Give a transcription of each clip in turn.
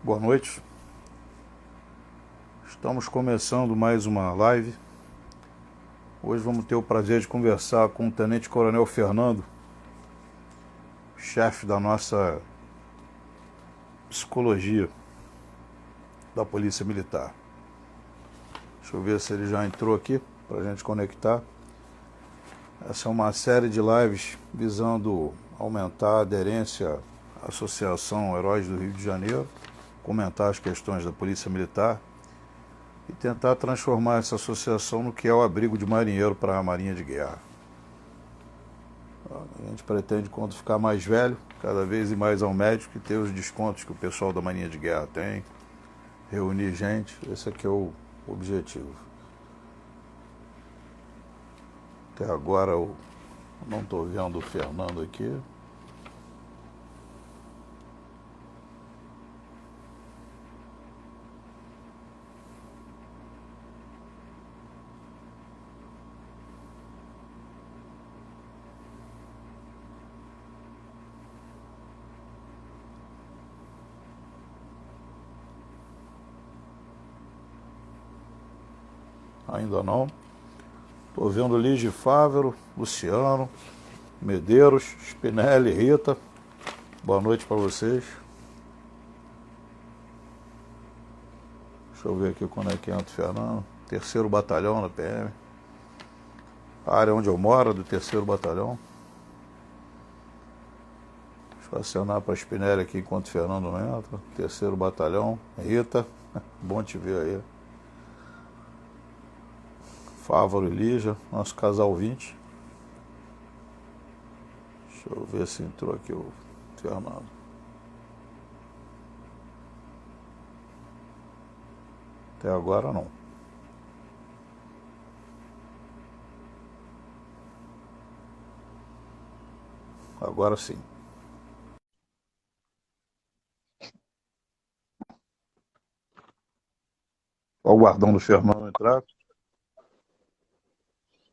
Boa noite, estamos começando mais uma live. Hoje vamos ter o prazer de conversar com o Tenente Coronel Fernando, chefe da nossa psicologia da Polícia Militar. Deixa eu ver se ele já entrou aqui para a gente conectar. Essa é uma série de lives visando aumentar a aderência à Associação Heróis do Rio de Janeiro, comentar as questões da Polícia Militar e tentar transformar essa associação no que é o abrigo de marinheiro para a Marinha de Guerra. A gente pretende, quando ficar mais velho, cada vez ir mais ao médico e ter os descontos que o pessoal da Marinha de Guerra tem, reunir gente, esse aqui é o objetivo. Até agora eu não estou vendo o Fernando aqui. Ainda não. Estou vendo Lige Fávero, Luciano, Medeiros, Spinelli, Rita. Boa noite para vocês. Deixa eu ver aqui quando é que entra o Fernando. 3º Batalhão da PM. A área onde eu moro, do 3º Batalhão. Deixa eu acionar para Spinelli aqui enquanto o Fernando não entra. 3º Batalhão. Rita, bom te ver aí. Fávaro e Lígia, nosso casal 20. Deixa eu ver se entrou aqui o Fernando. Até agora não. Agora sim. Olha o guardão do Fernando entrar.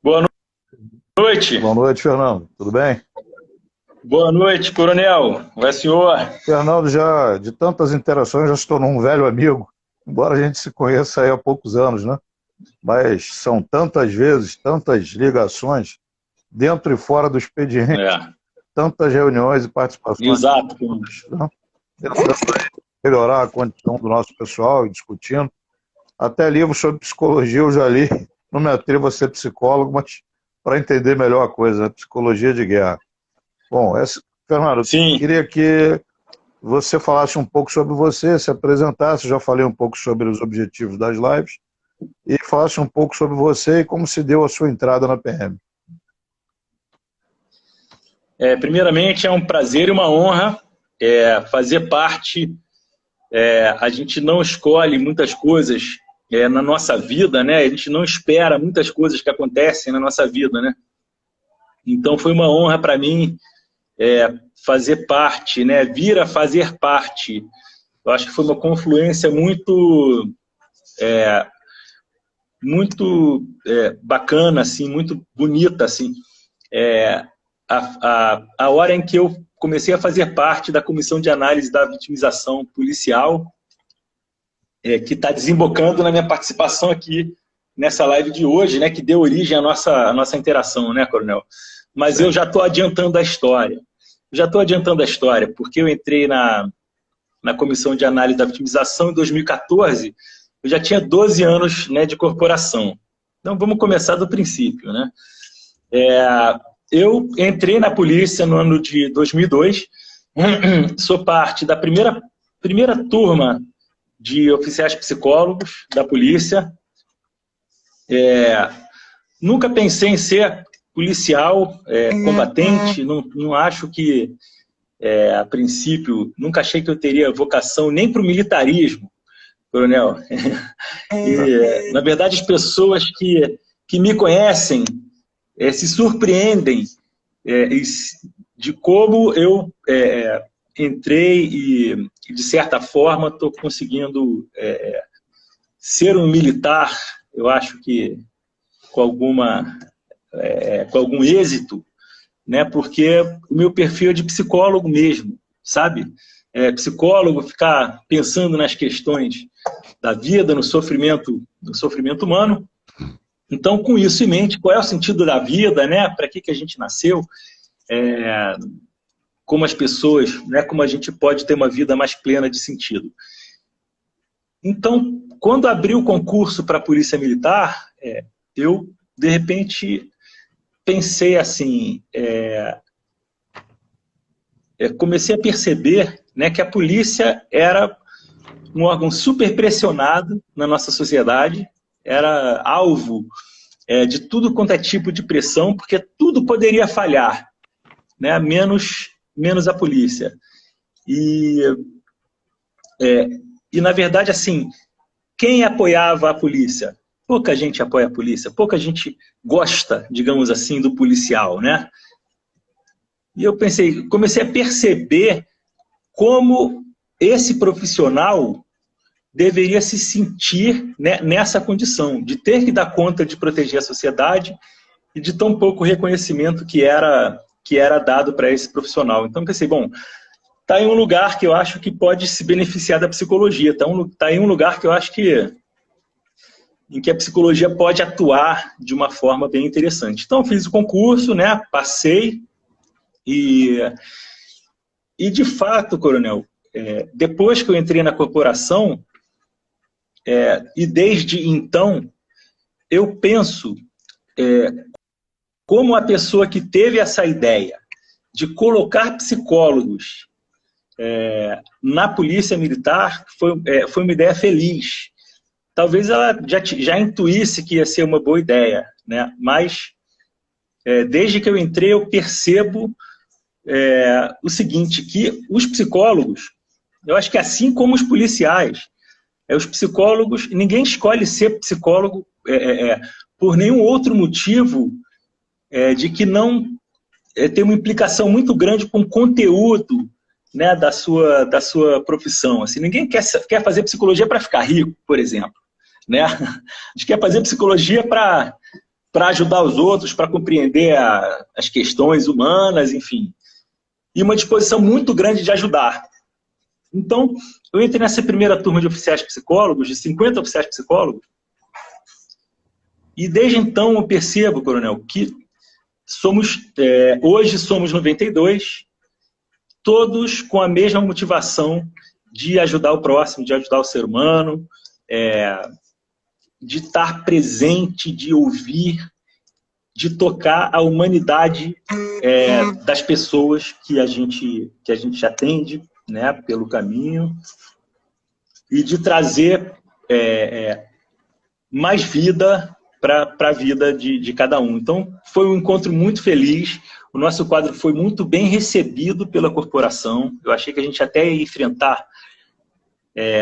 Boa noite. Boa noite, Fernando. Tudo bem? Boa noite, coronel. Vai, senhor. Fernando, já de tantas interações, já se tornou um velho amigo, embora a gente se conheça aí há poucos anos, né? Mas são tantas vezes, tantas ligações, dentro e fora do expediente, tantas reuniões e participações, Exato. né? Tentando melhorar a condição do nosso pessoal e discutindo. Até livros sobre psicologia eu já li, não me atrevo a ser psicólogo, mas para entender melhor a coisa, né? Psicologia de guerra. Bom, Fernando, Sim. queria que você falasse um pouco sobre você, se apresentasse, já falei um pouco sobre os objetivos das lives, e falasse um pouco sobre você e como se deu a sua entrada na PM. Primeiramente, é um prazer e uma honra fazer parte. A gente não escolhe muitas coisas na nossa vida, né? A gente não espera muitas coisas que acontecem na nossa vida, né? Então, foi uma honra para mim fazer parte, né? Vir a fazer parte. Eu acho que foi uma confluência muito bacana, assim, muito bonita, assim. A hora em que eu comecei a fazer parte da comissão de análise da vitimização policial, que está desembocando na minha participação aqui nessa live de hoje, né, que deu origem à nossa interação, né, coronel? Mas eu já estou adiantando a história. Porque eu entrei na comissão de análise da vitimização em 2014, eu já tinha 12 anos, né, de corporação. Então, vamos começar do princípio, né? Eu entrei na polícia no ano de 2002, sou parte da primeira turma de oficiais psicólogos da polícia. Nunca pensei em ser policial, combatente, não acho que, a princípio, nunca achei que eu teria vocação nem para o militarismo, coronel. Na verdade, as pessoas que me conhecem se surpreendem de como eu entrei e, de certa forma, estou conseguindo ser um militar, eu acho que com algum êxito, né? Porque o meu perfil é de psicólogo mesmo, sabe? psicólogo, ficar pensando nas questões da vida, no sofrimento humano. Então, com isso em mente, qual é o sentido da vida, né? Para que a gente nasceu? Como as pessoas, né? Como a gente pode ter uma vida mais plena de sentido. Então, quando abri o concurso para a Polícia Militar, eu, de repente, pensei assim, comecei a perceber, né, que a polícia era um órgão super pressionado na nossa sociedade, era alvo de tudo quanto é tipo de pressão, porque tudo poderia falhar, né, menos a polícia. E na verdade, assim, quem apoiava a polícia? Pouca gente apoia a polícia, pouca gente gosta, digamos assim, do policial, né? E eu comecei a perceber como esse profissional deveria se sentir, né, nessa condição, de ter que dar conta de proteger a sociedade e de tão pouco reconhecimento que era dado para esse profissional. Então, pensei, bom, está em um lugar que eu acho que pode se beneficiar da psicologia, está em um lugar que eu acho em que a psicologia pode atuar de uma forma bem interessante. Então, fiz o concurso, né, passei, e de fato, coronel, depois que eu entrei na corporação, e desde então, eu penso como a pessoa que teve essa ideia de colocar psicólogos na Polícia Militar foi uma ideia feliz. Talvez ela já intuísse que ia ser uma boa ideia, né? Mas desde que eu entrei, eu percebo o seguinte, que os psicólogos, eu acho que assim como os policiais, os psicólogos, ninguém escolhe ser psicólogo por nenhum outro motivo de que não tem uma implicação muito grande com o conteúdo, né, da sua profissão. Assim, ninguém quer fazer psicologia para ficar rico, por exemplo, né? A gente quer fazer psicologia para ajudar os outros, para compreender as questões humanas, enfim. E uma disposição muito grande de ajudar. Então, eu entrei nessa primeira turma de oficiais psicólogos, de 50 oficiais psicólogos, e desde então eu percebo, coronel, que hoje somos 92, todos com a mesma motivação de ajudar o próximo, de ajudar o ser humano, de estar presente, de ouvir, de tocar a humanidade das pessoas que a gente atende, né, pelo caminho, e de trazer mais vida para a vida de cada um. Então, foi um encontro muito feliz, o nosso quadro foi muito bem recebido pela corporação, eu achei que a gente até ia enfrentar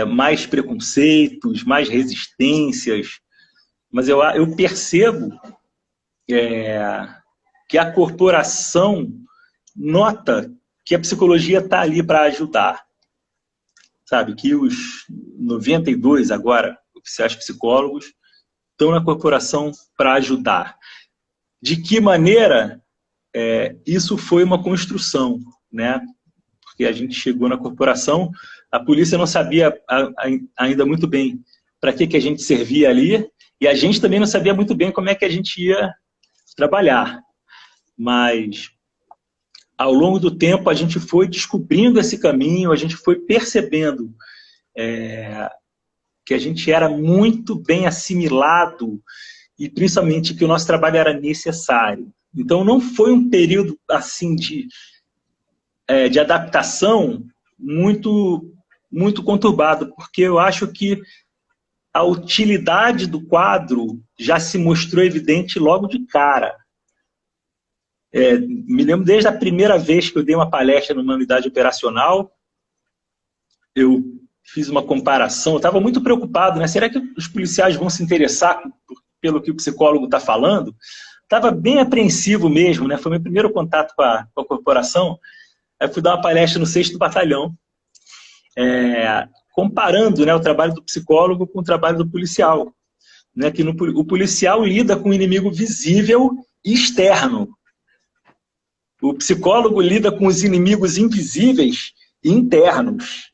mais preconceitos, mais resistências, mas eu percebo que a corporação nota que a psicologia está ali para ajudar. Sabe, que os 92 agora, oficiais psicólogos, estão na corporação para ajudar. De que maneira isso foi uma construção, né? Porque a gente chegou na corporação, a polícia não sabia ainda muito bem para que a gente servia ali, e a gente também não sabia muito bem como é que a gente ia trabalhar. Mas, ao longo do tempo, a gente foi descobrindo esse caminho, a gente foi percebendo que a gente era muito bem assimilado e, principalmente, que o nosso trabalho era necessário. Então, não foi um período assim de adaptação muito conturbado, porque eu acho que a utilidade do quadro já se mostrou evidente logo de cara. Me lembro desde a primeira vez que eu dei uma palestra numa unidade operacional, eu fiz uma comparação, eu estava muito preocupado, né? Será que os policiais vão se interessar pelo que o psicólogo está falando? Estava bem apreensivo mesmo, né? Foi meu primeiro contato com a corporação. Aí fui dar uma palestra no 6º Batalhão, comparando, né, o trabalho do psicólogo com o trabalho do policial. Né? Que o policial lida com o inimigo visível e externo. O psicólogo lida com os inimigos invisíveis internos.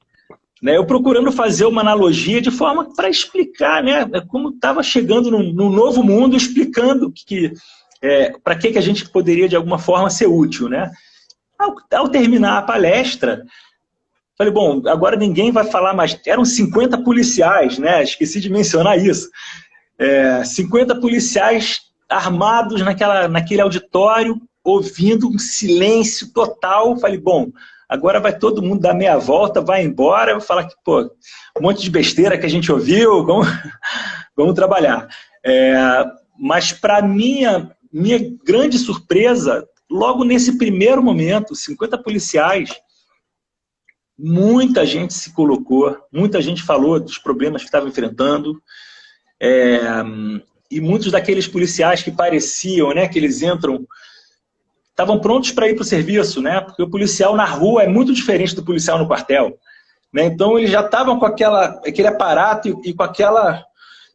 Né? Eu procurando fazer uma analogia de forma para explicar, né, como estava chegando num novo mundo, explicando para que a gente poderia, de alguma forma, ser útil. Né? Ao terminar a palestra, falei, bom, agora ninguém vai falar mais. Eram 50 policiais, né? Esqueci de mencionar isso. 50 policiais armados naquele auditório, ouvindo um silêncio total. Falei, bom, agora vai todo mundo dar meia volta, vai embora, vai falar que, pô, um monte de besteira que a gente ouviu, vamos trabalhar. Mas, para minha grande surpresa, logo nesse primeiro momento, 50 policiais, muita gente se colocou, muita gente falou dos problemas que estava enfrentando, e muitos daqueles policiais que pareciam, né, que eles entram, estavam prontos para ir para o serviço, né, porque o policial na rua é muito diferente do policial no quartel. Né, então eles já estavam com aquele aparato e com aquela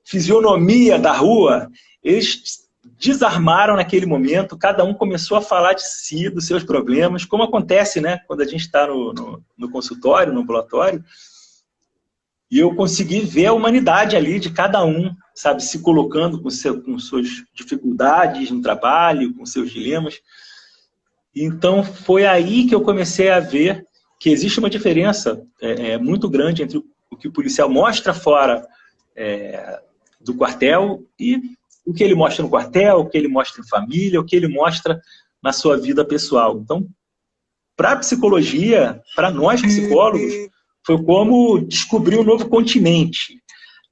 fisionomia da rua. Eles desarmaram naquele momento, cada um começou a falar de si, dos seus problemas, como acontece, né, quando a gente está no consultório, no ambulatório, e eu consegui ver a humanidade ali de cada um, sabe, se colocando com suas dificuldades no trabalho, com seus dilemas. Então, foi aí que eu comecei a ver que existe uma diferença muito grande entre o que o policial mostra fora do quartel e o que ele mostra no quartel, o que ele mostra em família, o que ele mostra na sua vida pessoal. Então, para a psicologia, para nós psicólogos, foi como descobrir um novo continente.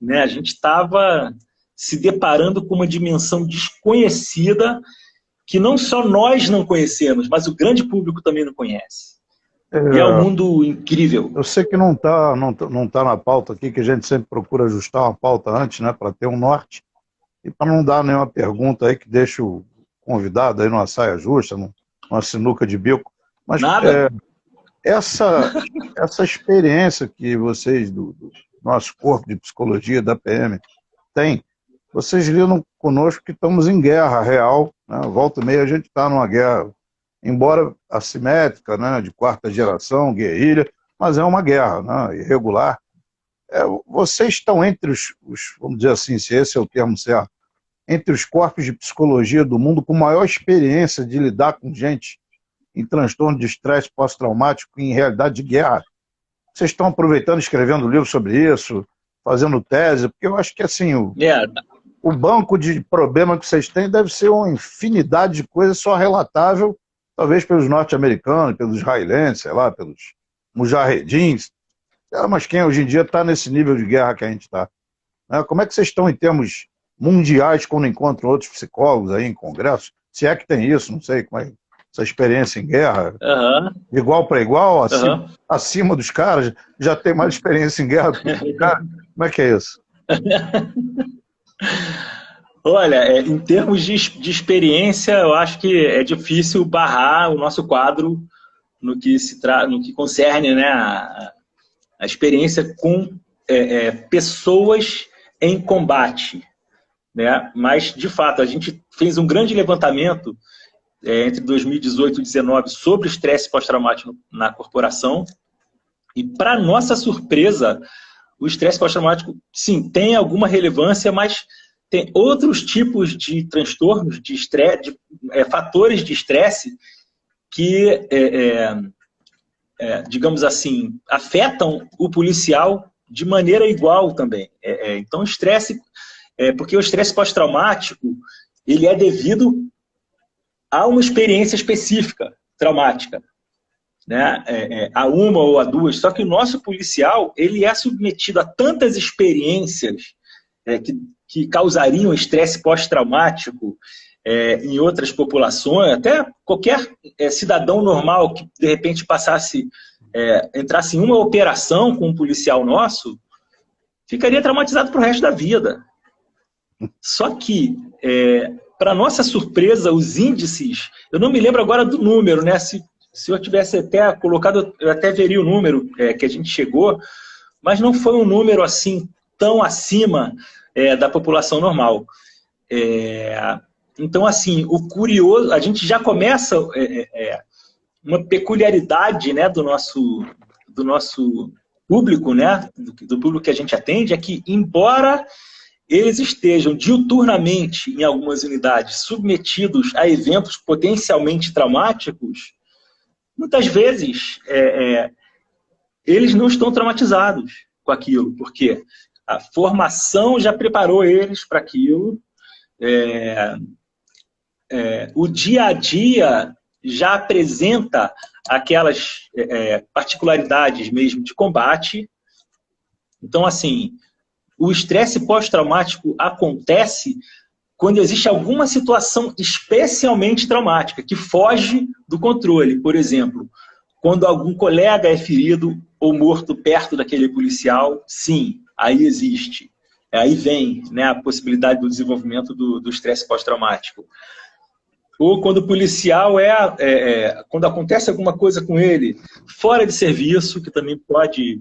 Né? A gente estava se deparando com uma dimensão desconhecida que não só nós não conhecemos, mas o grande público também não conhece. E é um mundo incrível. Eu sei que não tá na pauta aqui, que a gente sempre procura ajustar uma pauta antes, né, para ter um norte, e para não dar nenhuma pergunta aí que deixa o convidado aí numa saia justa, numa sinuca de bico. Mas nada. Essa experiência que vocês, do nosso corpo de psicologia, da PM, têm, vocês lidam conosco que estamos em guerra real, né? Volta e meia a gente está numa guerra, embora assimétrica, né? De quarta geração, guerrilha, mas é uma guerra, né? Irregular. Vocês estão entre os, vamos dizer assim, se esse é o termo certo, entre os corpos de psicologia do mundo com maior experiência de lidar com gente em transtorno de estresse pós-traumático em realidade de guerra. Vocês estão aproveitando, escrevendo livro sobre isso, fazendo tese, porque eu acho que assim, o banco de problema que vocês têm deve ser uma infinidade de coisas só relatável, talvez pelos norte-americanos, pelos israelenses, sei lá, pelos mujahedins, mas quem hoje em dia está nesse nível de guerra que a gente está? Como é que vocês estão em termos mundiais quando encontram outros psicólogos aí em congressos? Se é que tem isso, não sei como é essa experiência em guerra, igual para igual, acima dos caras, já tem mais experiência em guerra do que os caras. Como é que é isso? Olha, em termos de experiência, eu acho que é difícil barrar o nosso quadro no que concerne, né, a experiência com pessoas em combate. Né? Mas, de fato, a gente fez um grande levantamento entre 2018 e 2019 sobre o estresse pós-traumático na corporação. E, para nossa surpresa, o estresse pós-traumático, sim, tem alguma relevância, mas tem outros tipos de transtornos, de estresse, fatores de estresse que, digamos assim, afetam o policial de maneira igual também. Então, o estresse, porque o estresse pós-traumático, ele é devido a uma experiência específica, traumática, né? A uma ou a duas. Só que o nosso policial, ele é submetido a tantas experiências que causariam estresse pós-traumático em outras populações, até qualquer cidadão normal que, de repente, entrasse em uma operação com um policial nosso, ficaria traumatizado para o resto da vida. Só que, para nossa surpresa, os índices, eu não me lembro agora do número, né? Se eu tivesse até colocado, eu até veria o número que a gente chegou, mas não foi um número assim tão acima da população normal. Então, assim, o curioso, a gente já começa uma peculiaridade, né, do nosso público, né, do público que a gente atende, é que, embora eles estejam diuturnamente, em algumas unidades, submetidos a eventos potencialmente traumáticos, muitas vezes eles não estão traumatizados com aquilo, porque a formação já preparou eles para aquilo, o dia a dia já apresenta aquelas particularidades mesmo de combate. Então, assim, o estresse pós-traumático acontece quando existe alguma situação especialmente traumática, que foge do controle. Por exemplo, quando algum colega é ferido ou morto perto daquele policial, sim, aí existe. Aí vem, né, a possibilidade do desenvolvimento do estresse pós-traumático. Ou quando o policial quando acontece alguma coisa com ele fora de serviço, que também pode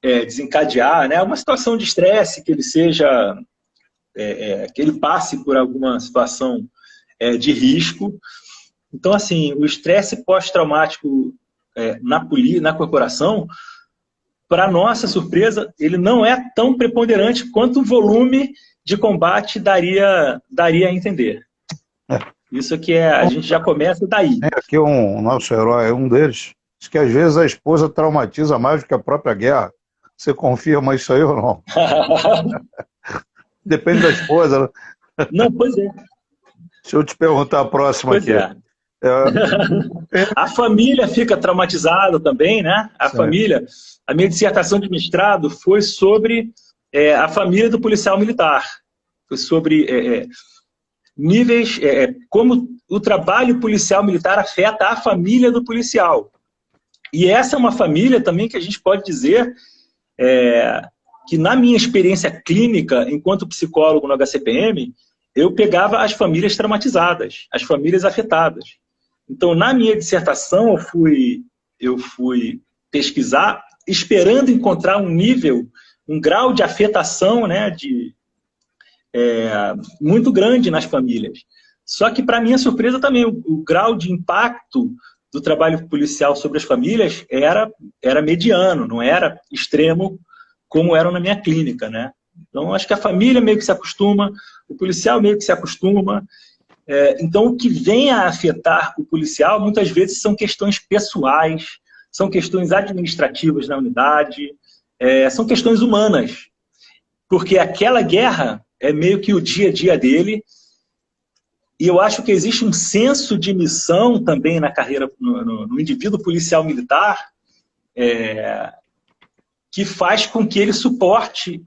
desencadear, né, uma situação de estresse, que ele seja, que ele passe por alguma situação de risco. Então, assim, o estresse pós-traumático na corporação, para nossa surpresa, ele não é tão preponderante quanto o volume de combate daria a entender. Isso que a gente já começa daí. Aqui o nosso herói é um deles. Diz que às vezes a esposa traumatiza mais do que a própria guerra. Você confirma isso aí ou não? Depende da esposa. Né? Não, pois é. Deixa eu te perguntar a próxima pois aqui. A família fica traumatizada também, né? Família. A minha dissertação de mestrado foi sobre a família do policial militar. Foi sobre níveis, como o trabalho policial militar afeta a família do policial. E essa é uma família também que a gente pode dizer que, na minha experiência clínica, enquanto psicólogo no HCPM, eu pegava as famílias traumatizadas, as famílias afetadas. Então, na minha dissertação, eu fui pesquisar, esperando encontrar um grau de afetação, né, muito grande nas famílias. Só que, para minha surpresa também, o grau de impacto do trabalho policial sobre as famílias era mediano, não era extremo como eram na minha clínica, né? Então, acho que a família meio que se acostuma, o policial meio que se acostuma. Então, o que vem a afetar o policial, muitas vezes, são questões pessoais, são questões administrativas na unidade, são questões humanas. Porque aquela guerra é meio que o dia a dia dele. E eu acho que existe um senso de missão também na carreira, no indivíduo policial militar, que faz com que ele suporte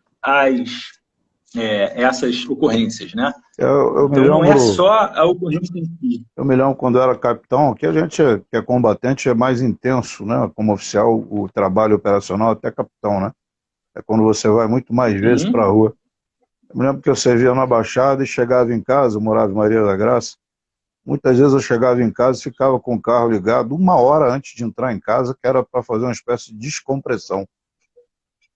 essas ocorrências, né? Então não é só a ocorrência em si. Eu me lembro quando eu era capitão, que a gente que é combatente é mais intenso, né? Como oficial, o trabalho operacional até capitão, né? É quando você vai muito mais vezes para a rua. Eu me lembro que eu servia na Baixada e chegava em casa, eu morava em Maria da Graça. Muitas vezes eu chegava em casa e ficava com o carro ligado 1 hora antes de entrar em casa, que era para fazer uma espécie de descompressão.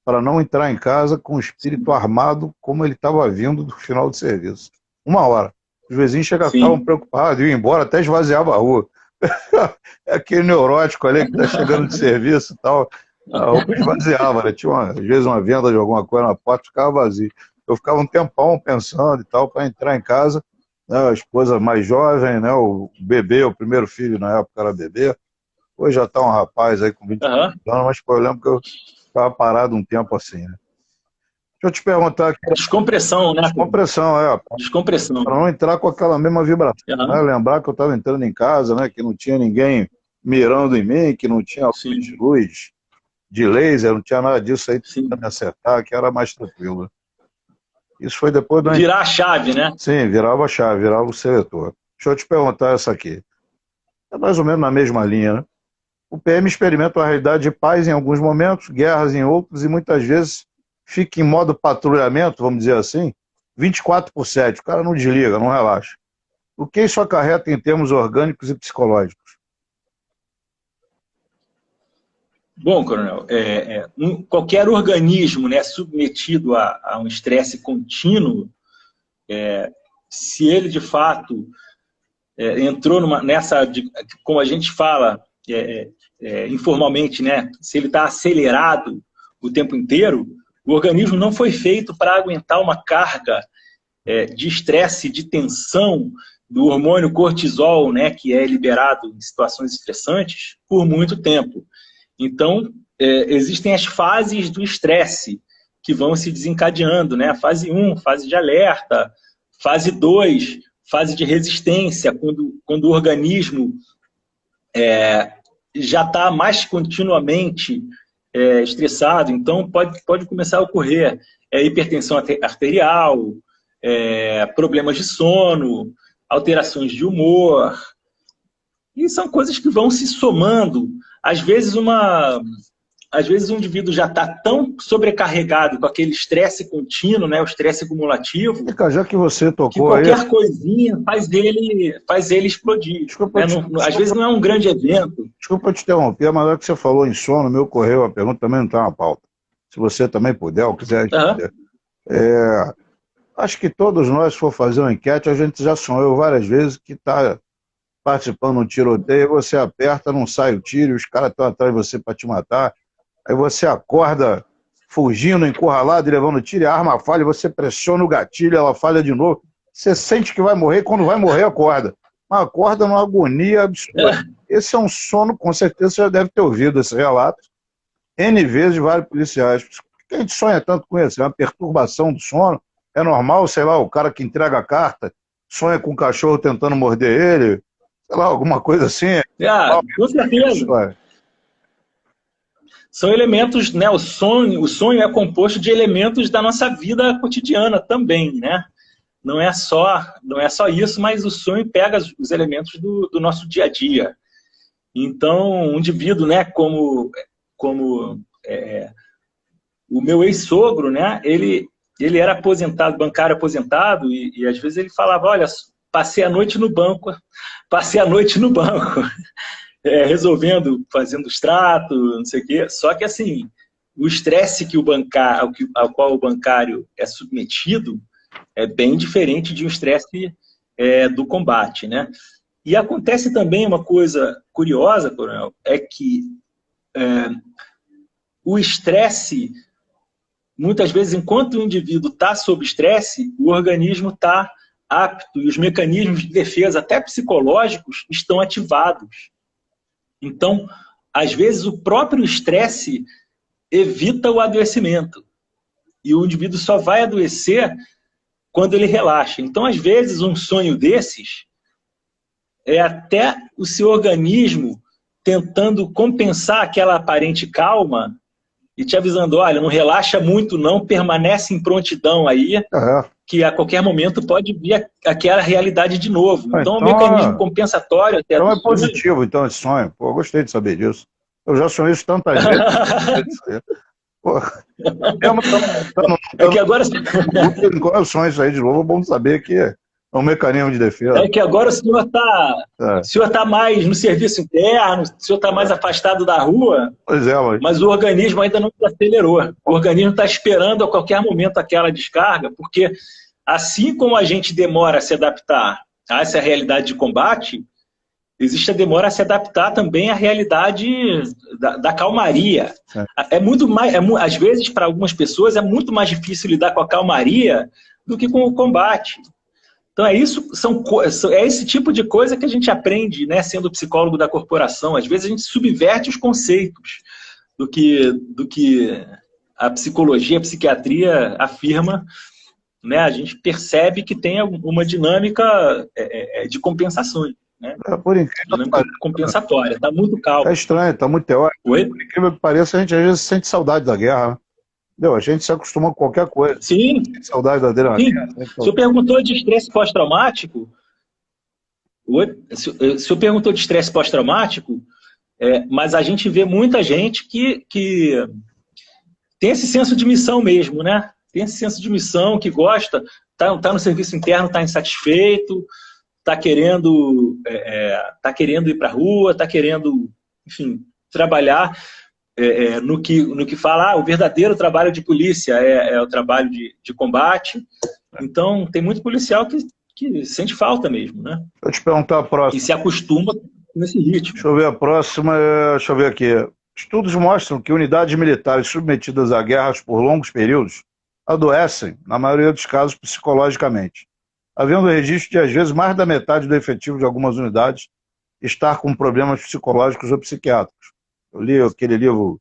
Para não entrar em casa com o espírito armado como ele estava vindo do final de serviço. 1 hora. Os vizinhos ficavam preocupados, iam embora, até esvaziava a rua. É aquele neurótico ali que está chegando de serviço e tal. A rua esvaziava, né? Tinha às vezes uma venda de alguma coisa na porta, ficava vazio. Eu ficava um tempão pensando e tal, para entrar em casa, né? A esposa mais jovem, né? O bebê, o primeiro filho na época era bebê. Hoje já está um rapaz aí com 20 anos, mas eu lembro que eu ficava parado um tempo assim, né? Deixa eu te perguntar aqui. Descompressão, né? Descompressão, Descompressão. Para não entrar com aquela mesma vibração, né? Lembrar que eu estava entrando em casa, né? Que não tinha ninguém mirando em mim, que não tinha luz de laser, não tinha nada disso aí para me acertar, que era mais tranquilo. Isso foi depois do... Virar a chave, né? Sim, virava a chave, virava o seletor. Deixa eu te perguntar essa aqui. É mais ou menos na mesma linha, né? O PM experimenta uma realidade de paz em alguns momentos, guerras em outros, e muitas vezes fica em modo patrulhamento, vamos dizer assim, 24/7. O cara não desliga, não relaxa. O que isso acarreta em termos orgânicos e psicológicos? Bom, coronel, qualquer organismo, né, submetido a um estresse contínuo, se ele de fato entrou nessa, como a gente fala, informalmente, né, se ele está acelerado o tempo inteiro, o organismo não foi feito para aguentar uma carga de estresse, de tensão do hormônio cortisol, né, que é liberado em situações estressantes, por muito tempo. Então, existem as fases do estresse que vão se desencadeando, né? Fase 1, fase de alerta, fase 2, fase de resistência, quando o organismo já está mais continuamente estressado, então pode começar a ocorrer hipertensão arterial, problemas de sono, alterações de humor, e são coisas que vão se somando. Às vezes o indivíduo já está tão sobrecarregado com aquele estresse contínuo, né, o estresse acumulativo, já que você tocou que qualquer coisinha faz ele explodir. Desculpa, às vezes não é um grande evento. Desculpa te interromper, mas é que você falou em sono, me ocorreu a pergunta, também não está na pauta. Se você também puder ou quiser responder. Acho que todos nós, se for fazer uma enquete, a gente já sonhou várias vezes que está participando de um tiroteio, você aperta, não sai o tiro, os caras estão atrás de você para te matar. Aí você acorda fugindo, encurralado e levando tiro, e a arma falha, você pressiona o gatilho, ela falha de novo. Você sente que vai morrer, quando vai morrer, acorda. Mas acorda numa agonia absurda. Esse é um sono, com certeza você já deve ter ouvido esse relato, N vezes de vários policiais. Por que a gente sonha tanto com isso? É uma perturbação do sono? É normal, sei lá, o cara que entrega a carta sonha com o cachorro tentando morder ele? Sei lá, alguma coisa assim? Com certeza. São elementos, né? O sonho é composto de elementos da nossa vida cotidiana também, né? Não é só isso, mas o sonho pega os elementos do nosso dia a dia. Então, um indivíduo, né, como o meu ex-sogro, né, ele era aposentado, bancário aposentado, e às vezes ele falava, olha, passei a noite no banco, resolvendo, fazendo extrato, não sei o quê. Só que, assim, o estresse ao qual o bancário é submetido é bem diferente de um estresse do combate, né? E acontece também uma coisa curiosa, Coronel, é que o estresse, muitas vezes, enquanto o indivíduo está sob estresse, o organismo está apto e os mecanismos de defesa, até psicológicos, estão ativados. Então, às vezes, o próprio estresse evita o adoecimento. E o indivíduo só vai adoecer quando ele relaxa. Então, às vezes, um sonho desses é até o seu organismo tentando compensar aquela aparente calma e te avisando, olha, não relaxa muito não, permanece em prontidão aí, que a qualquer momento pode vir aquela realidade de novo. Então, o mecanismo compensatório... Então é positivo, então, esse sonho. Pô, eu gostei de saber disso. Eu já sonhei isso tantas vezes. Pô, é que agora... Eu sonho isso aí de novo, vamos saber que é um mecanismo de defesa. É que agora o senhor está mais no serviço interno, o senhor está mais afastado da rua, pois é, mas o organismo ainda não se acelerou. O organismo está esperando a qualquer momento aquela descarga, porque assim como a gente demora a se adaptar a essa realidade de combate, existe a demora a se adaptar também à realidade da calmaria. É muito mais, às vezes, para algumas pessoas, é muito mais difícil lidar com a calmaria do que com o combate. Então é esse tipo de coisa que a gente aprende, né, sendo psicólogo da corporação. Às vezes a gente subverte os conceitos do que a psicologia, a psiquiatria afirma, né? A gente percebe que tem uma dinâmica de compensações, né? Por incrível, dinâmica compensatória. Está muito calmo. É estranho, está muito teórico. Oi? Por incrível que pareça, a gente às vezes sente saudade da guerra, né? Entendeu? A gente se acostuma com qualquer coisa. Sim. Saudade da adrenalina. O senhor perguntou de estresse pós-traumático. O senhor perguntou de estresse pós-traumático, mas a gente vê muita gente que tem esse senso de missão mesmo, né? Tem esse senso de missão, que gosta, tá no serviço interno, está insatisfeito, está querendo ir para a rua, está querendo, enfim, trabalhar. No que fala, o verdadeiro trabalho de polícia é o trabalho de combate. Então, tem muito policial que sente falta mesmo, né? Vou te perguntar a próxima. E se acostuma nesse ritmo. Deixa eu ver a próxima, deixa eu ver aqui. Estudos mostram que unidades militares submetidas a guerras por longos períodos adoecem, na maioria dos casos, psicologicamente, havendo registro de, às vezes, mais da metade do efetivo de algumas unidades estar com problemas psicológicos ou psiquiátricos. Eu li aquele livro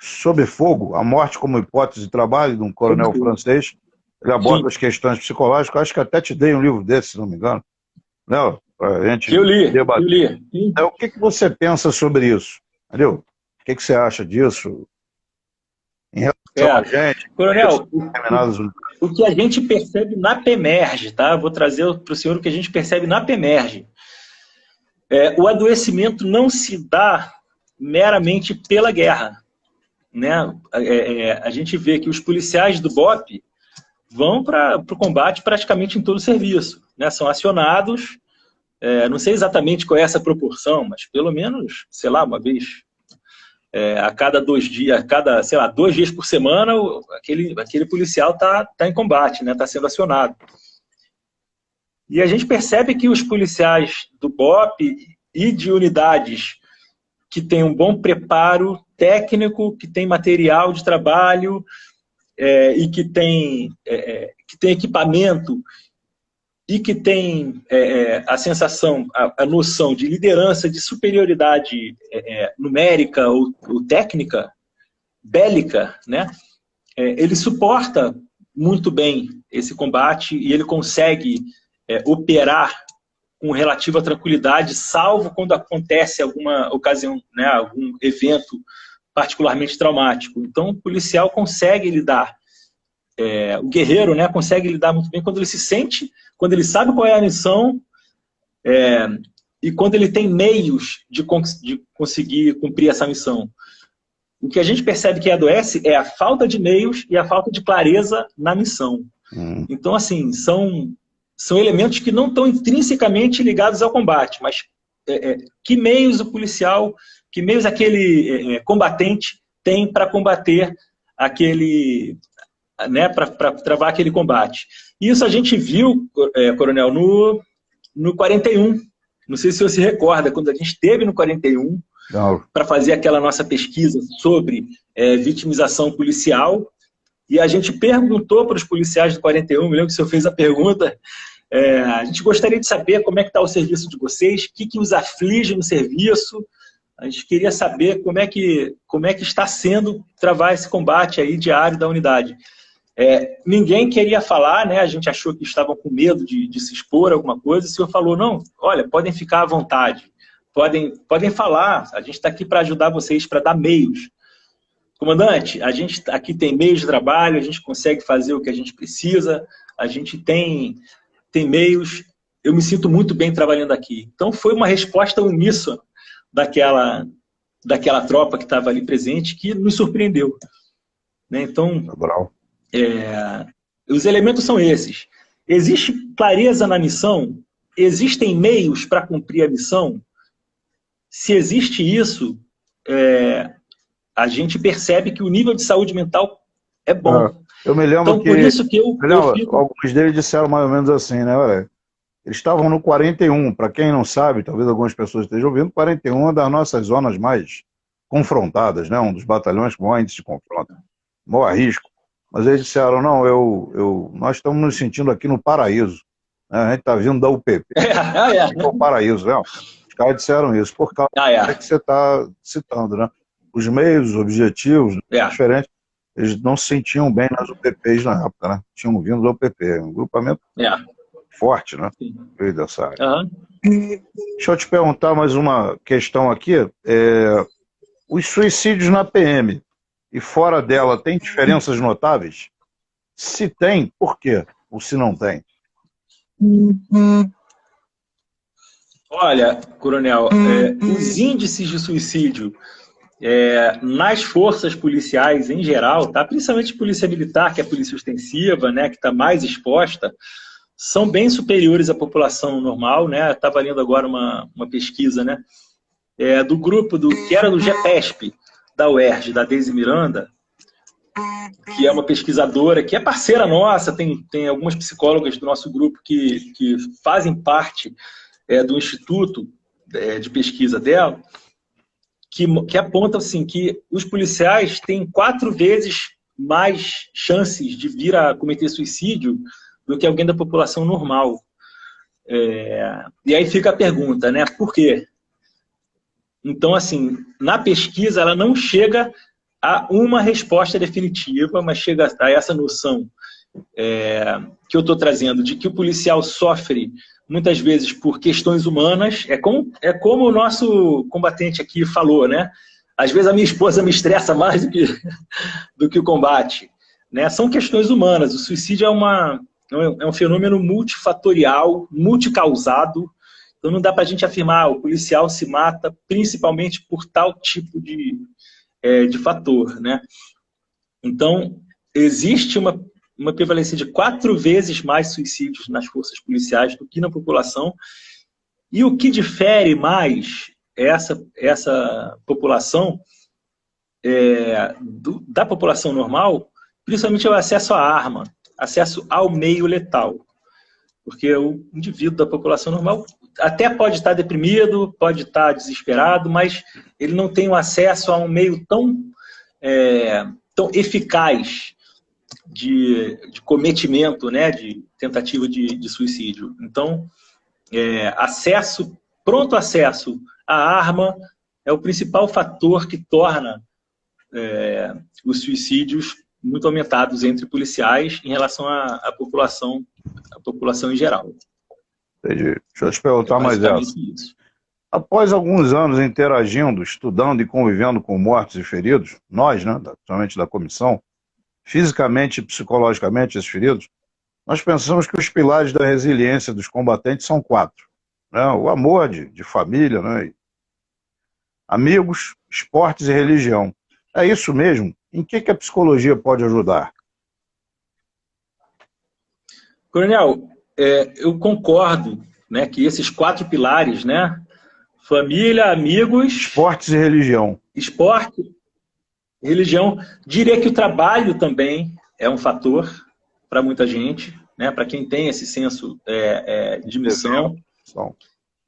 Sob Fogo, A Morte como Hipótese de Trabalho, de um coronel francês. Ele aborda as questões psicológicas. Acho que até te dei um livro desse, se não me engano. Não, pra gente debater. Eu li. Então, o que você pensa sobre isso? Entendeu? O que você acha disso? Em relação a gente... Coronel, o que a gente percebe na PEMERGE, tá? Vou trazer para o senhor o que a gente percebe na PEMERGE. O adoecimento não se dá meramente pela guerra, né? A gente vê que os policiais do BOP vão para o combate praticamente em todo o serviço, né? São acionados, não sei exatamente qual é essa proporção, mas pelo menos, sei lá, uma vez a cada 2 dias, sei lá, 2 dias por semana, aquele policial tá em combate, né? Está sendo acionado. E a gente percebe que os policiais do BOP e de unidades que têm um bom preparo técnico, que tem material de trabalho e que tem equipamento e que tem a sensação, a noção de liderança, de superioridade numérica ou técnica, bélica, né? Ele suporta muito bem esse combate e ele consegue operar com relativa tranquilidade, salvo quando acontece alguma ocasião, né, algum evento particularmente traumático. Então, o policial consegue lidar, o guerreiro, né, consegue lidar muito bem quando ele se sente, quando ele sabe qual é a missão e quando ele tem meios de conseguir cumprir essa missão. O que a gente percebe que adoece é a falta de meios e a falta de clareza na missão. Então, assim, são elementos que não estão intrinsecamente ligados ao combate, mas que meios o policial, que meios aquele combatente tem para combater aquele, né, para travar aquele combate. Isso a gente viu, Coronel, no 41. Não sei se você se recorda, quando a gente esteve no 41 para fazer aquela nossa pesquisa sobre vitimização policial, e a gente perguntou para os policiais do 41, me lembro que o senhor fez a pergunta, a gente gostaria de saber como é que está o serviço de vocês, o que os aflige no serviço, a gente queria saber como é que está sendo travar esse combate aí diário da unidade. Ninguém queria falar, né? A gente achou que estavam com medo de se expor a alguma coisa, o senhor falou, não, olha, podem ficar à vontade, podem falar, a gente está aqui para ajudar vocês, para dar meios. Comandante, a gente aqui tem meios de trabalho, a gente consegue fazer o que a gente precisa, a gente tem meios, eu me sinto muito bem trabalhando aqui. Então foi uma resposta uníssona daquela tropa que estava ali presente, que nos surpreendeu. Né? Então, os elementos são esses. Existe clareza na missão? Existem meios para cumprir a missão? Se existe isso, a gente percebe que o nível de saúde mental é bom. Eu me lembro então, por isso que eu fico... Alguns deles disseram mais ou menos assim, né? Olha, eles estavam no 41, para quem não sabe, talvez algumas pessoas estejam ouvindo, 41 é uma das nossas zonas mais confrontadas, né? Um dos batalhões com maior índice de confronto, maior risco. Mas eles disseram, não, nós estamos nos sentindo aqui no paraíso. Né? A gente está vindo da UPP. O paraíso, né? Os caras disseram isso, por causa que você está citando, né? Os meios, os objetivos, diferentes, eles não se sentiam bem nas UPPs na época, né? Tinham vindo da UPP, um grupamento forte, né? Veio dessa área. Deixa eu te perguntar mais uma questão aqui. Os suicídios na PM e fora dela, tem diferenças notáveis? Se tem, por quê? Ou se não tem? Olha, Coronel, os índices de suicídio nas forças policiais em geral, tá? Principalmente polícia militar, que é a polícia ostensiva, né, que está mais exposta, são bem superiores à população normal, né? Estava lendo agora uma pesquisa, né, do grupo que era do GEPESP, da UERJ, da Deise Miranda, que é uma pesquisadora, que é parceira nossa, tem algumas psicólogas do nosso grupo que fazem parte do Instituto, de pesquisa dela, que aponta assim, que os policiais têm 4 vezes mais chances de vir a cometer suicídio do que alguém da população normal. E aí fica a pergunta, né? Por quê? Então, assim, na pesquisa ela não chega a uma resposta definitiva, mas chega a essa noção que eu estou trazendo, de que o policial sofre muitas vezes por questões humanas. É como o nosso combatente aqui falou, né? Às vezes a minha esposa me estressa mais do que o combate, né? São questões humanas. O suicídio é um fenômeno multifatorial, multicausado. Então não dá para a gente afirmar o policial se mata principalmente por tal tipo de fator, né? Então existe uma prevalência de 4 vezes mais suicídios nas forças policiais do que na população. E o que difere mais essa população da população normal, principalmente é o acesso à arma, acesso ao meio letal. Porque o indivíduo da população normal até pode estar deprimido, pode estar desesperado, mas ele não tem o acesso a um meio tão eficaz de cometimento, né, de tentativa de suicídio. Então, pronto acesso à arma é o principal fator que torna os suicídios muito aumentados entre policiais em relação à população em geral. Entendi. Deixa eu te perguntar mais essa. Após alguns anos interagindo, estudando e convivendo com mortos e feridos, nós, né, principalmente da comissão, fisicamente e psicologicamente esses feridos, nós pensamos que os pilares da resiliência dos combatentes são 4. Né? O amor de família, né? Amigos, esportes e religião. É isso mesmo? Em que a psicologia pode ajudar? Coronel, eu concordo, né, que esses 4 pilares, né, família, amigos... Esportes e religião. Esporte, religião. Diria que o trabalho também é um fator para muita gente, né, para quem tem esse senso de missão.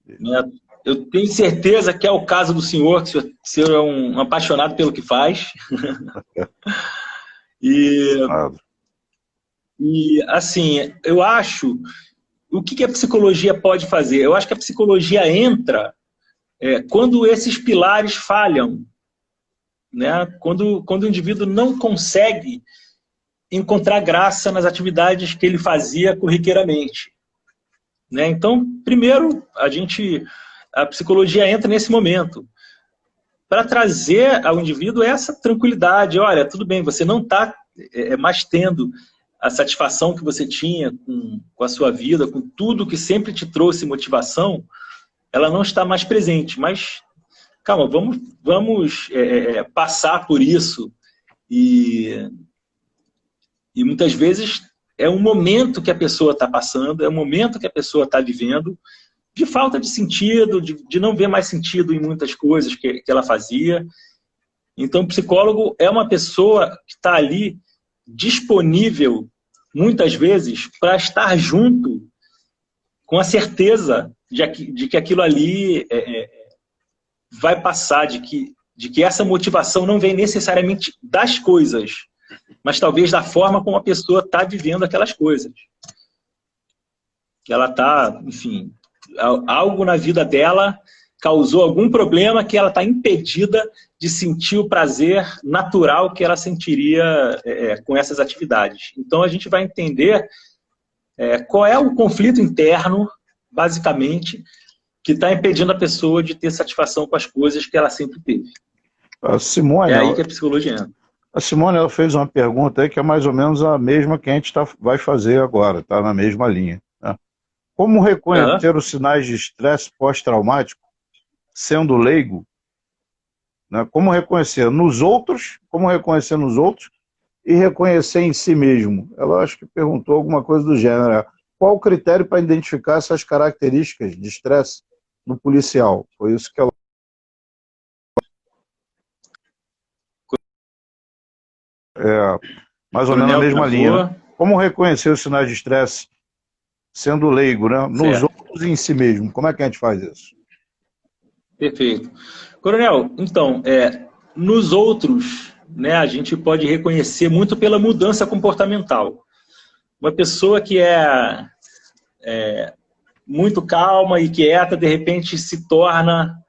Né? Eu tenho certeza que é o caso do senhor, que o senhor é um apaixonado pelo que faz. E, assim, eu acho... O que a psicologia pode fazer? Eu acho que a psicologia entra quando esses pilares falham, né? Quando o indivíduo não consegue encontrar graça nas atividades que ele fazia corriqueiramente, né? Então, primeiro, a psicologia entra nesse momento para trazer ao indivíduo essa tranquilidade. Olha, tudo bem, você não está mais tendo a satisfação que você tinha com a sua vida, com tudo que sempre te trouxe motivação, ela não está mais presente. Mas, calma, vamos passar por isso. E muitas vezes é um momento que a pessoa está passando, é um momento que a pessoa está vivendo, de falta de sentido, de não ver mais sentido em muitas coisas que ela fazia. Então, o psicólogo é uma pessoa que está ali disponível, muitas vezes, para estar junto com a certeza de que aquilo ali vai passar, de que essa motivação não vem necessariamente das coisas, mas talvez da forma como a pessoa está vivendo aquelas coisas. Que ela está, enfim, algo na vida dela causou algum problema que ela está impedida de sentir o prazer natural que ela sentiria com essas atividades. Então a gente vai entender qual é o conflito interno, basicamente, que está impedindo a pessoa de ter satisfação com as coisas que ela sempre teve. A Simone, é aí que a psicologia entra. A Simone, ela fez uma pergunta aí que é mais ou menos a mesma que a gente vai fazer agora, está na mesma linha. Né? Como reconhecer os sinais de estresse pós-traumático sendo leigo? Né? Como reconhecer nos outros e reconhecer em si mesmo? Ela acho que perguntou alguma coisa do gênero. Qual o critério para identificar essas características de estresse no policial? Foi isso que ela... mais ou menos na mesma linha. Né? Como reconhecer os sinais de estresse sendo leigo, né? Nos outros e em si mesmo? Como é que a gente faz isso? Perfeito. Coronel, então, nos outros, né, a gente pode reconhecer muito pela mudança comportamental. Uma pessoa que é muito calma e quieta, de repente se torna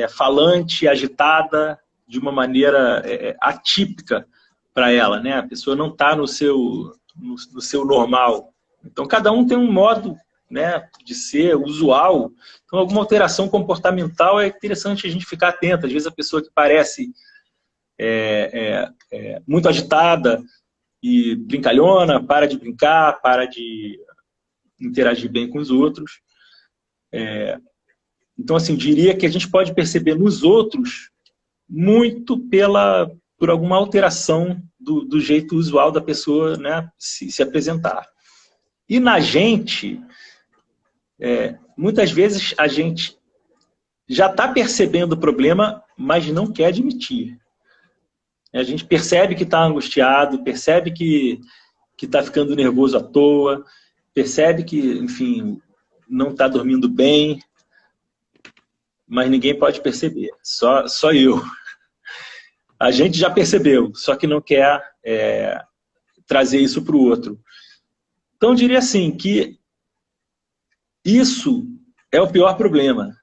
falante, agitada, de uma maneira atípica para ela, né? A pessoa não está no seu normal. Então, cada um tem um modo, né, de ser usual. Então, alguma alteração comportamental é interessante a gente ficar atento. Às vezes, a pessoa que parece muito agitada e brincalhona, para de brincar, para de interagir bem com os outros. Então, assim, diria que a gente pode perceber nos outros muito por alguma alteração do jeito usual da pessoa, né, se apresentar. E na gente, muitas vezes a gente já está percebendo o problema, mas não quer admitir. A gente percebe que está angustiado, percebe que está ficando nervoso à toa, percebe que, enfim, não está dormindo bem, mas ninguém pode perceber, só eu. A gente já percebeu, só que não quer trazer isso para o outro. Então, eu diria assim, que isso é o pior problema,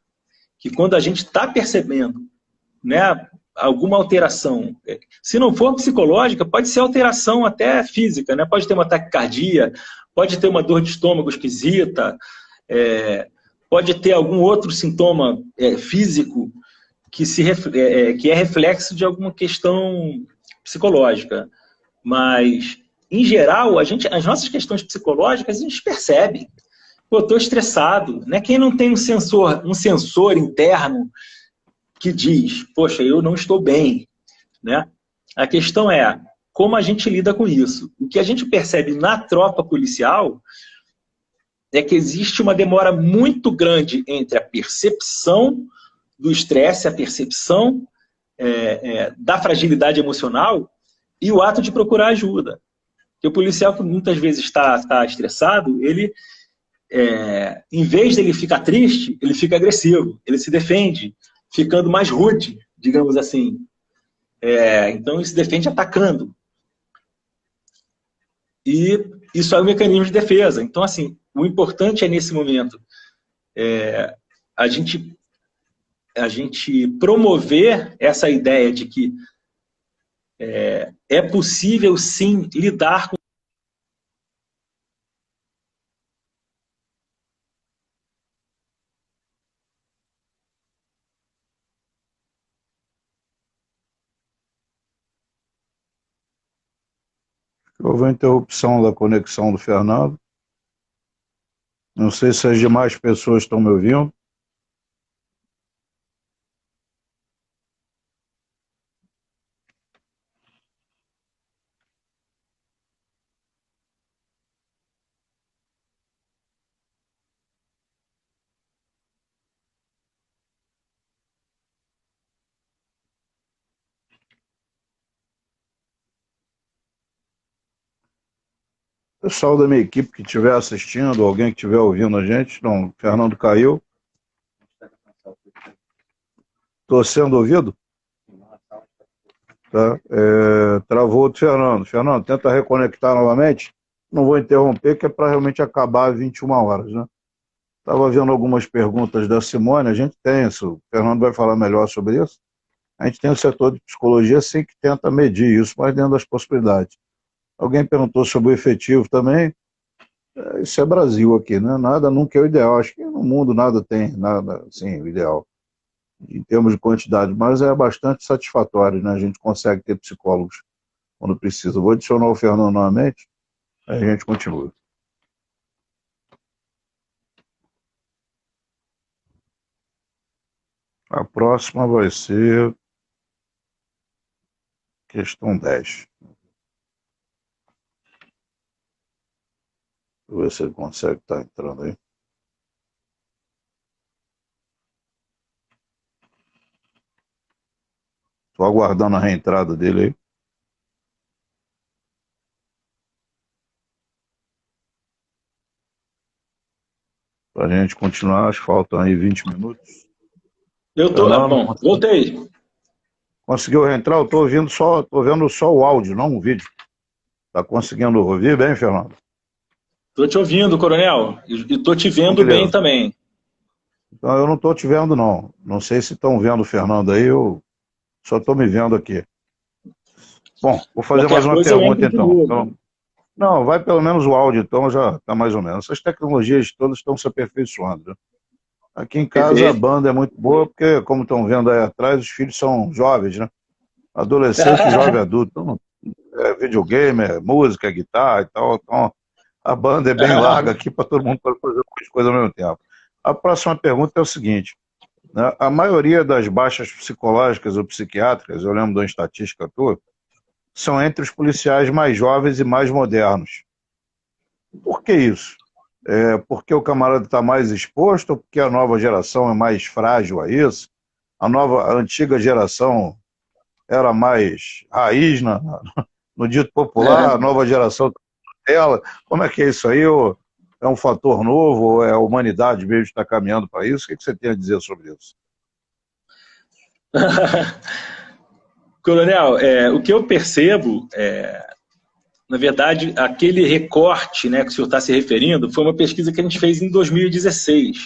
que quando a gente está percebendo, né, alguma alteração, se não for psicológica, pode ser alteração até física, né? Pode ter uma taquicardia, pode ter uma dor de estômago esquisita, pode ter algum outro sintoma físico que é reflexo de alguma questão psicológica. Mas, em geral, as nossas questões psicológicas a gente percebe. Pô, estou estressado. Né? Quem não tem um sensor interno que diz, poxa, eu não estou bem. Né? A questão é como a gente lida com isso. O que a gente percebe na tropa policial é que existe uma demora muito grande entre a percepção do estresse, a percepção da fragilidade emocional e o ato de procurar ajuda. Porque o policial que muitas vezes está estressado, ele, em vez de ele ficar triste, ele fica agressivo, ele se defende, ficando mais rude, digamos assim. Então ele se defende atacando. E isso é um mecanismo de defesa. Então, assim, o importante é nesse momento a gente promover essa ideia de que é possível, sim, lidar com. Houve uma interrupção da conexão do Fernando. Não sei se as demais pessoas estão me ouvindo. Pessoal da minha equipe que estiver assistindo, alguém que estiver ouvindo a gente, não, o Fernando caiu. Estou sendo ouvido? Tá? Travou o Fernando. Fernando, tenta reconectar novamente. Não vou interromper, que é para realmente acabar às 21 horas, né? Estava vendo algumas perguntas da Simone, a gente tem isso, o Fernando vai falar melhor sobre isso. A gente tem o setor de psicologia, sim, que tenta medir isso, mas dentro das possibilidades. Alguém perguntou sobre o efetivo também. Isso é Brasil aqui, né? Nada nunca é o ideal. Acho que no mundo nada tem, nada assim, o ideal, em termos de quantidade, mas é bastante satisfatório, né? A gente consegue ter psicólogos quando precisa. Vou adicionar o Fernando novamente, aí a gente continua. A próxima vai ser questão 10. Vou ver se ele consegue estar entrando aí. Estou aguardando a reentrada dele aí. Para a gente continuar, acho que faltam aí 20 minutos. Eu tô, Fernando, bom, voltei. conseguiu reentrar? Eu estou ouvindo só, tô vendo só o áudio, não o vídeo. Está conseguindo ouvir bem, Fernando? Tô te ouvindo, coronel, e tô te Então, vendo bem beleza. também. Então eu não estou te vendo, não. Não sei se estão vendo o Fernando aí, eu só estou me vendo aqui. Bom, vou fazer mais Qualquer uma coisa eu pergunta entro de então. novo. Não, vai pelo menos o áudio, então já está mais ou menos. Essas tecnologias todas estão se aperfeiçoando, né? Aqui em casa a Perfeito. banda é muito boa, porque, como estão vendo aí atrás, os filhos são jovens, né? Adolescente, jovem, adulto. Então, é videogame, é música, é guitarra e tal. Então, a banda é bem larga aqui para todo mundo poder fazer muitas coisas ao mesmo tempo. A próxima pergunta é o seguinte, né? A maioria das baixas psicológicas ou psiquiátricas, eu lembro de uma estatística tua, são entre os policiais mais jovens e mais modernos. Por que isso? É porque o camarada está mais exposto ou porque a nova geração é mais frágil a isso? A antiga geração era mais raiz no dito popular, a nova geração dela. Como é que é isso aí? Ou é um fator novo? Ou é a humanidade mesmo que está caminhando para isso? O que você tem a dizer sobre isso? Coronel, o que eu percebo, na verdade, aquele recorte, né, que o senhor está se referindo, foi uma pesquisa que a gente fez em 2016.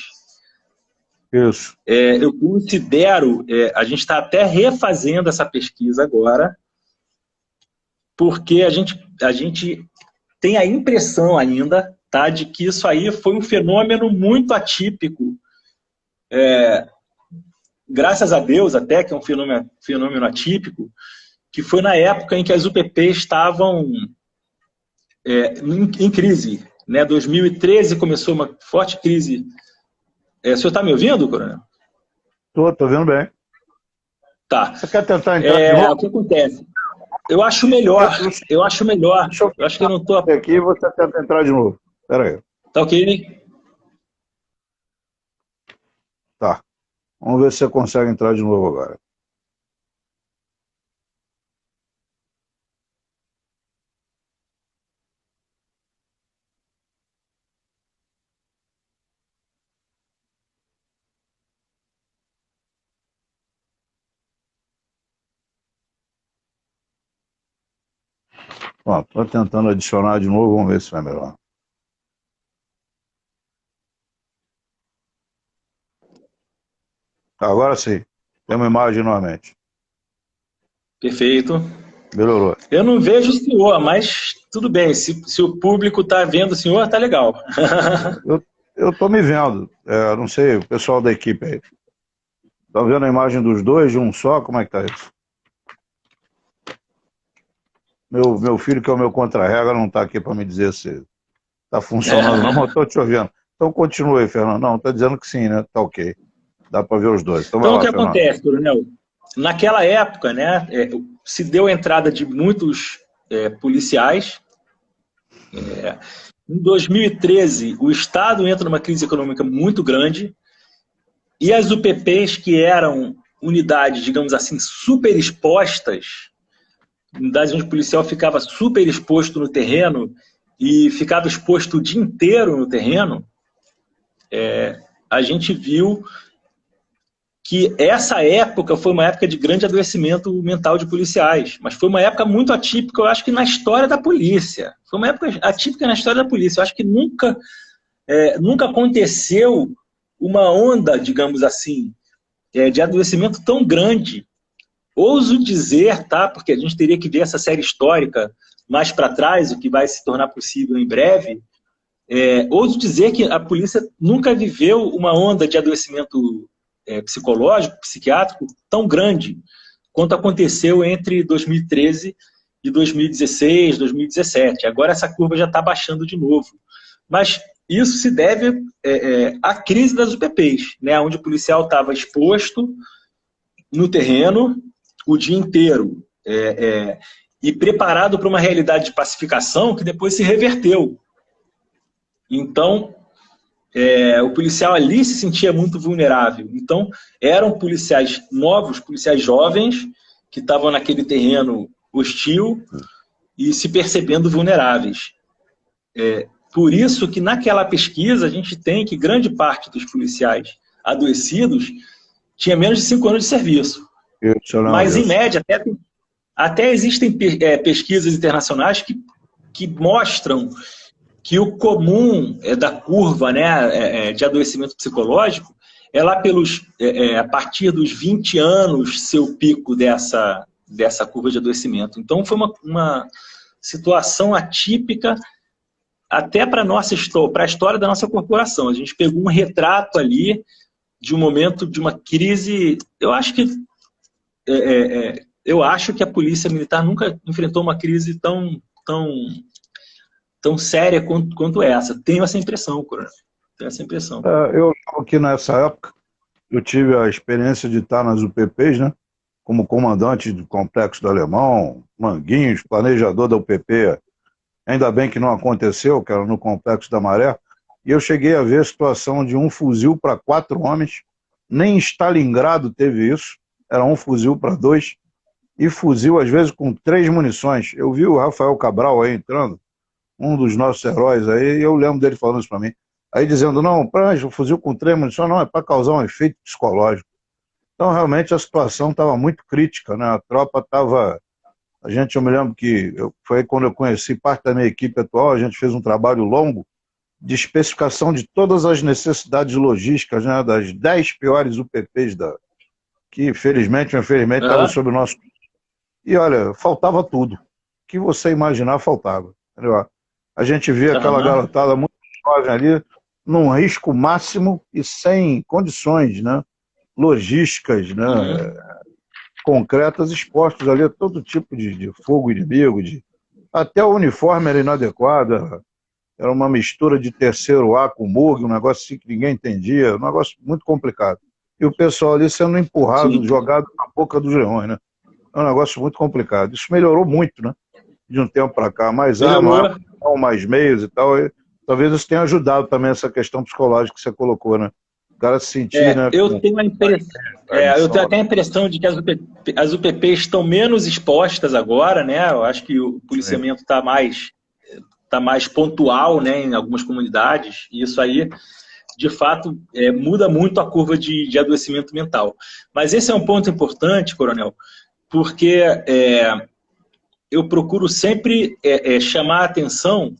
Isso. Eu considero, a gente está até refazendo essa pesquisa agora, porque a gente tem a impressão ainda, tá, de que isso aí foi um fenômeno muito atípico. Graças a Deus, até que é um fenômeno atípico, que foi na época em que as UPPs estavam em crise. Né? 2013 começou uma forte crise. O senhor está me ouvindo, coronel? Estou vendo bem. Tá. Você quer tentar entrar de novo? O que acontece? Eu acho melhor. Eu acho melhor. Deixa Eu acho que eu não estou. aqui e você tenta entrar de novo. Espera aí. Tá ok? Tá. Vamos ver se você consegue entrar de novo agora. Estou tentando adicionar de novo, vamos ver se vai melhor. Agora sim. Tem uma imagem novamente. Perfeito. Melhorou. Eu não vejo o senhor, mas tudo bem. Se o público está vendo o senhor, tá legal. Eu estou me vendo. Não sei, o pessoal da equipe aí. Estão vendo a imagem dos dois, de um só? Como é que tá isso? Meu filho, que é o meu contra-regra, não está aqui para me dizer se está funcionando não, mas eu estou te ouvindo. Então continue aí, Fernando. Não, está dizendo que sim, né? Tá ok. Dá para ver os dois. Então vai Então, o lá, que Fernando. acontece, coronel? Naquela época, né, se deu a entrada de muitos policiais. Em 2013, o Estado entra numa crise econômica muito grande e as UPPs, que eram unidades, digamos assim, super expostas, unidades onde o policial ficava super exposto no terreno e ficava exposto o dia inteiro no terreno, a gente viu que essa época foi uma época de grande adoecimento mental de policiais, mas foi uma época muito atípica, eu acho que na história da polícia. Foi uma época atípica na história da polícia. Eu acho que nunca aconteceu uma onda, digamos assim, de adoecimento tão grande. Ouso dizer, tá? Porque a gente teria que ver essa série histórica mais para trás, o que vai se tornar possível em breve. Ouso dizer que a polícia nunca viveu uma onda de adoecimento psicológico, psiquiátrico, tão grande quanto aconteceu entre 2013 e 2016, 2017. Agora essa curva já está baixando de novo. Mas isso se deve à crise das UPPs, né, onde o policial estava exposto no terreno o dia inteiro e preparado para uma realidade de pacificação que depois se reverteu. Então, o policial ali se sentia muito vulnerável. Então, eram policiais novos, policiais jovens, que estavam naquele terreno hostil e se percebendo vulneráveis. Por isso que naquela pesquisa a gente tem que grande parte dos policiais adoecidos tinha menos de 5 anos de serviço. Mas, em média, até existem pesquisas internacionais que mostram que o comum da curva, né, de adoecimento psicológico é lá a partir dos 20 anos seu pico dessa curva de adoecimento. Então, foi uma situação atípica até para a história da nossa corporação. A gente pegou um retrato ali de um momento de uma crise. Eu acho que a Polícia Militar nunca enfrentou uma crise tão séria quanto essa. Tenho essa impressão, Coronel. Tenho essa impressão. Eu aqui nessa época, eu tive a experiência de estar nas UPPs, né? Como comandante do Complexo do Alemão, Manguinhos, planejador da UPP. Ainda bem que não aconteceu, que era no Complexo da Maré. E eu cheguei a ver a situação de um fuzil para 4 homens. Nem em Stalingrado teve isso. Era um fuzil para 2. E fuzil, às vezes, com 3 munições. Eu vi o Rafael Cabral aí entrando, um dos nossos heróis aí, e eu lembro dele falando isso para mim. Aí dizendo, não, o fuzil com 3 munições não, é para causar um efeito psicológico. Então, realmente, a situação estava muito crítica, né? A tropa estava... eu me lembro que foi quando eu conheci parte da minha equipe atual, a gente fez um trabalho longo de especificação de todas as necessidades logísticas, né, das 10 piores UPPs que, felizmente ou infelizmente, estavam sob o nosso... E, olha, faltava tudo. O que você imaginar, faltava. Entendeu? A gente via aquela garotada muito jovem ali, num risco máximo e sem condições, né, logísticas, né, concretas, expostos ali a todo tipo de fogo inimigo, até o uniforme era inadequado, era uma mistura de terceiro A com MUG, um negócio assim que ninguém entendia, um negócio muito complicado. E o pessoal ali sendo empurrado, jogado na boca dos leões, né? É um negócio muito complicado. Isso melhorou muito, né? De um tempo para cá, mais arma, mais meios e tal, e talvez isso tenha ajudado também essa questão psicológica que você colocou, né? O cara se sentir, né? Eu tenho até a impressão de que as UPPs estão menos expostas agora, né? Eu acho que o policiamento está mais pontual, né, em algumas comunidades, e isso aí, de fato, muda muito a curva de adoecimento mental. Mas esse é um ponto importante, Coronel, porque eu procuro sempre chamar a atenção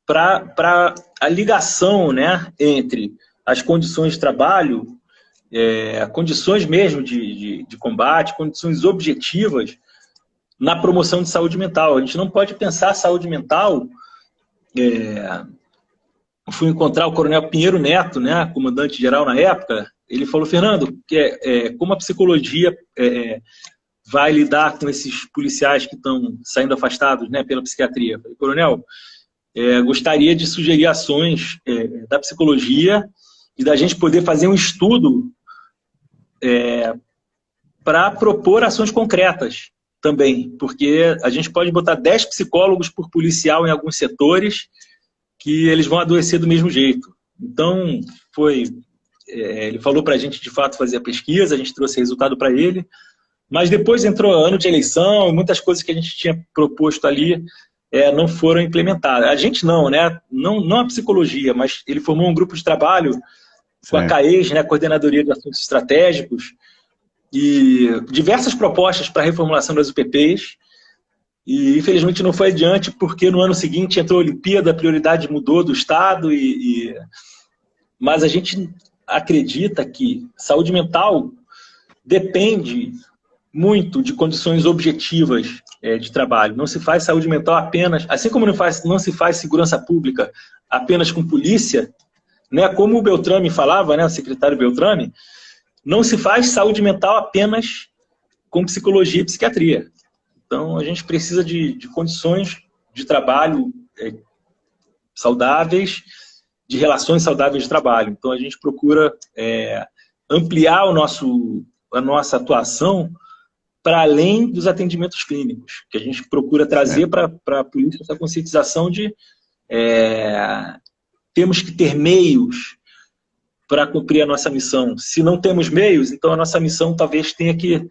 para a ligação, né, entre as condições de trabalho, condições mesmo de combate, condições objetivas na promoção de saúde mental. A gente não pode pensar saúde mental... fui encontrar o Coronel Pinheiro Neto, né, comandante-geral na época. Ele falou, Fernando, como a psicologia vai lidar com esses policiais que estão saindo afastados, né, pela psiquiatria? Eu falei, Coronel, gostaria de sugerir ações da psicologia e da gente poder fazer um estudo para propor ações concretas também, porque a gente pode botar 10 psicólogos por policial em alguns setores que eles vão adoecer do mesmo jeito. Então, ele falou para a gente, de fato, fazer a pesquisa, a gente trouxe resultado para ele, mas depois entrou ano de eleição e muitas coisas que a gente tinha proposto ali não foram implementadas. A gente não, né? Não a psicologia, mas ele formou um grupo de trabalho com a CAES, né, Coordenadoria de Assuntos Estratégicos, e diversas propostas para a reformulação das UPPs, e infelizmente não foi adiante, porque no ano seguinte entrou a Olimpíada, a prioridade mudou do Estado, mas a gente acredita que saúde mental depende muito de condições objetivas de trabalho. Não se faz saúde mental apenas, assim como não se faz segurança pública apenas com polícia, né, como o Beltrame falava, né, o secretário Beltrame, não se faz saúde mental apenas com psicologia e psiquiatria. Então, a gente precisa de condições de trabalho saudáveis, de relações saudáveis de trabalho. Então, a gente procura ampliar a nossa atuação para além dos atendimentos clínicos, que a gente procura trazer para a polícia essa conscientização de temos que ter meios para cumprir a nossa missão. Se não temos meios, então a nossa missão talvez tenha que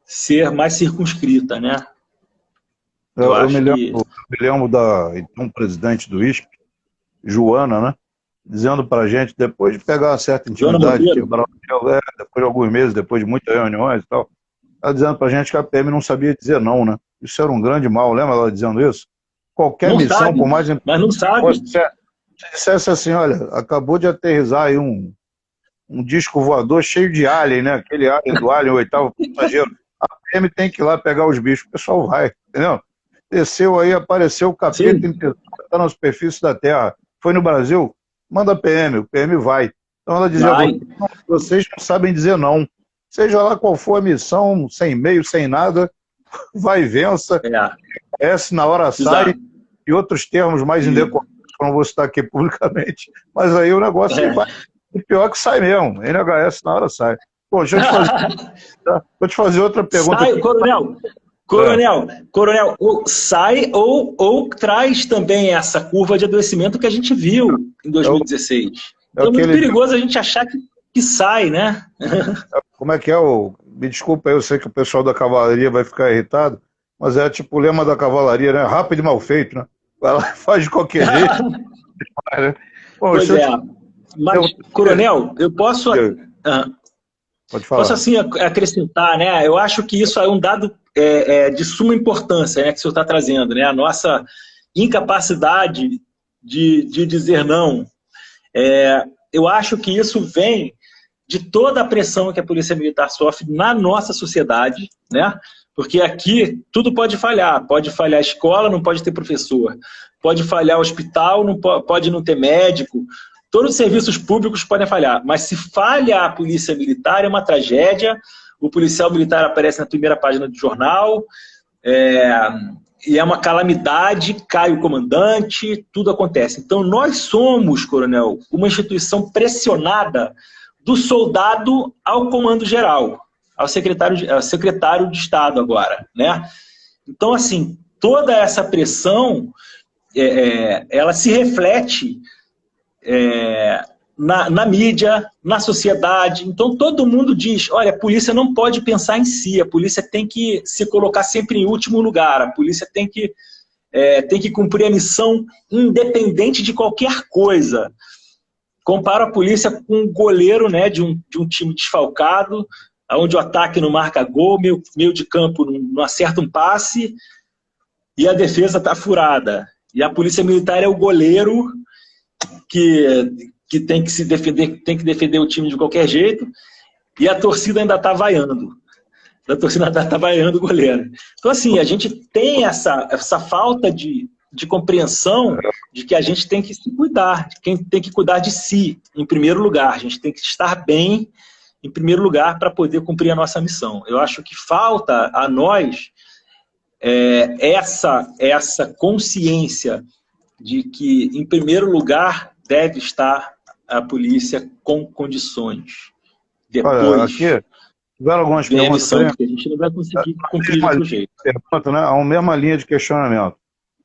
ser mais circunscrita, né? Eu me lembro da então presidente do ISP, Joana, né? dizendo para a gente, depois de pegar uma certa Joana intimidade, Monteiro. depois de alguns meses, depois de muitas reuniões e tal, ela dizendo para a gente que a PM não sabia dizer não, né? Isso era um grande mal, lembra ela dizendo isso? Qualquer Não missão, sabe, por mais mas não sabe. se dissesse assim, olha, acabou de aterrissar aí um disco voador cheio de alien, né? Aquele alien do Alien, o oitavo passageiro. A PM tem que ir lá pegar os bichos, o pessoal vai, entendeu? Desceu aí, apareceu o capeta em pessoa, está na superfície da Terra. Foi no Brasil? Manda a PM, o PM vai. Então ela dizia, vocês não sabem dizer não. Seja lá qual for a missão, sem e-mail, sem nada, vai e vença, na hora sai, e outros termos mais indecorados, que eu não vou citar aqui publicamente, mas aí o negócio vai. O pior é que sai mesmo, NHS na hora sai. Pô, deixa eu te fazer, vou te fazer outra pergunta. Sai, Coronel, sai ou traz também essa curva de adoecimento que a gente viu em 2016. Então é muito perigoso a gente achar que sai, né? Como é que é o... Me desculpa, eu sei que o pessoal da cavalaria vai ficar irritado, mas é tipo o lema da cavalaria, né? Rápido e mal feito, né? Ela faz de qualquer jeito. Bom, pois é. Mas, Coronel, eu posso... Pode falar. Posso assim acrescentar, né? Eu acho que isso é um dado de suma importância, né, que o senhor está trazendo, né? A nossa incapacidade de dizer não. Eu acho que isso vem de toda a pressão que a Polícia Militar sofre na nossa sociedade, né? Porque aqui tudo pode falhar a escola, não pode ter professor, pode falhar o hospital, pode não ter médico, todos os serviços públicos podem falhar, mas se falha a Polícia Militar é uma tragédia, o policial militar aparece na primeira página do jornal, e é uma calamidade, cai o comandante, tudo acontece. Então nós somos, coronel, uma instituição pressionada do soldado ao comando geral, ao secretário de Estado agora, né? Então, assim, toda essa pressão, ela se reflete na mídia, na sociedade. Então, todo mundo diz, olha, a polícia não pode pensar em si, a polícia tem que se colocar sempre em último lugar, a polícia tem que cumprir a missão independente de qualquer coisa. Comparo a polícia com um goleiro, né, de um time desfalcado, onde o ataque não marca gol, meio de campo não acerta um passe e a defesa está furada. E a polícia militar é o goleiro que tem que se defender, tem que defender o time de qualquer jeito, e a torcida ainda está vaiando. A torcida ainda está vaiando o goleiro. Então, assim, a gente tem essa falta de compreensão de que a gente tem que se cuidar, quem tem que cuidar de si, em primeiro lugar. A gente tem que estar bem, em primeiro lugar, para poder cumprir a nossa missão. Eu acho que falta a nós essa consciência de que, em primeiro lugar, deve estar a polícia com condições. Depois, olha, aqui tiveram algumas perguntas. Missão, porque a gente não vai conseguir cumprir de outro jeito. Pergunta, né? A mesma linha de questionamento.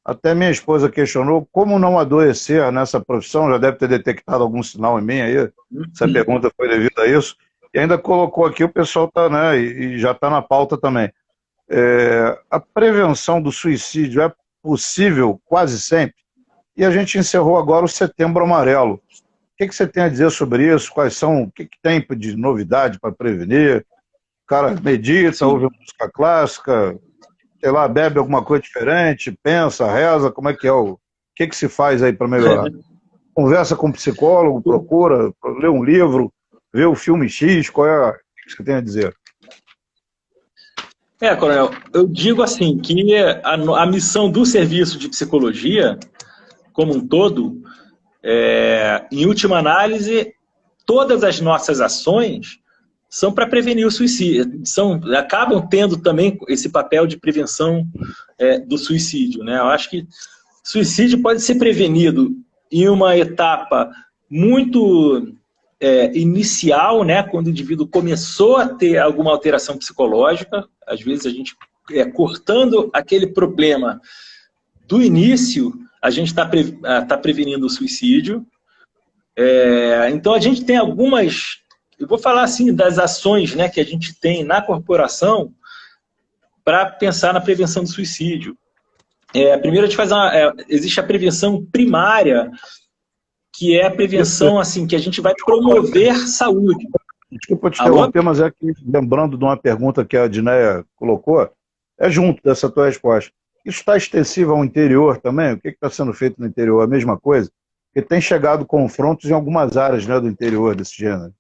Até minha esposa questionou como não adoecer nessa profissão, já deve ter detectado algum sinal em mim aí, essa pergunta foi devido a isso, e ainda colocou aqui, o pessoal está, né, e já está na pauta também. A prevenção do suicídio é possível quase sempre? E a gente encerrou agora o Setembro Amarelo. O que você tem a dizer sobre isso? Quais são, o que tem de novidade para prevenir? O cara medita, ouve música clássica, sei lá, bebe alguma coisa diferente, pensa, reza, como é que é? O que se faz aí para melhorar? Conversa com um psicólogo, procura, lê um livro, vê o filme X, qual é? O que você tem a dizer? Coronel, eu digo assim, que a missão do serviço de psicologia, como um todo, em última análise, todas as nossas ações são para prevenir o suicídio, acabam tendo também esse papel de prevenção do suicídio, né? Eu acho que suicídio pode ser prevenido em uma etapa muito inicial, né? Quando o indivíduo começou a ter alguma alteração psicológica, às vezes a gente, cortando aquele problema do início, a gente está prevenindo o suicídio. Então a gente tem algumas... Eu vou falar assim das ações, né, que a gente tem na corporação para pensar na prevenção do suicídio. Primeiro, a gente faz existe a prevenção primária, que é a prevenção, assim, que a gente vai promover saúde. Desculpa te interromper, mas é que, lembrando de uma pergunta que a Adneia colocou, é junto dessa tua resposta. Isso está extensivo ao interior também? O que está sendo feito no interior? A mesma coisa? Porque tem chegado confrontos em algumas áreas, né, do interior desse gênero.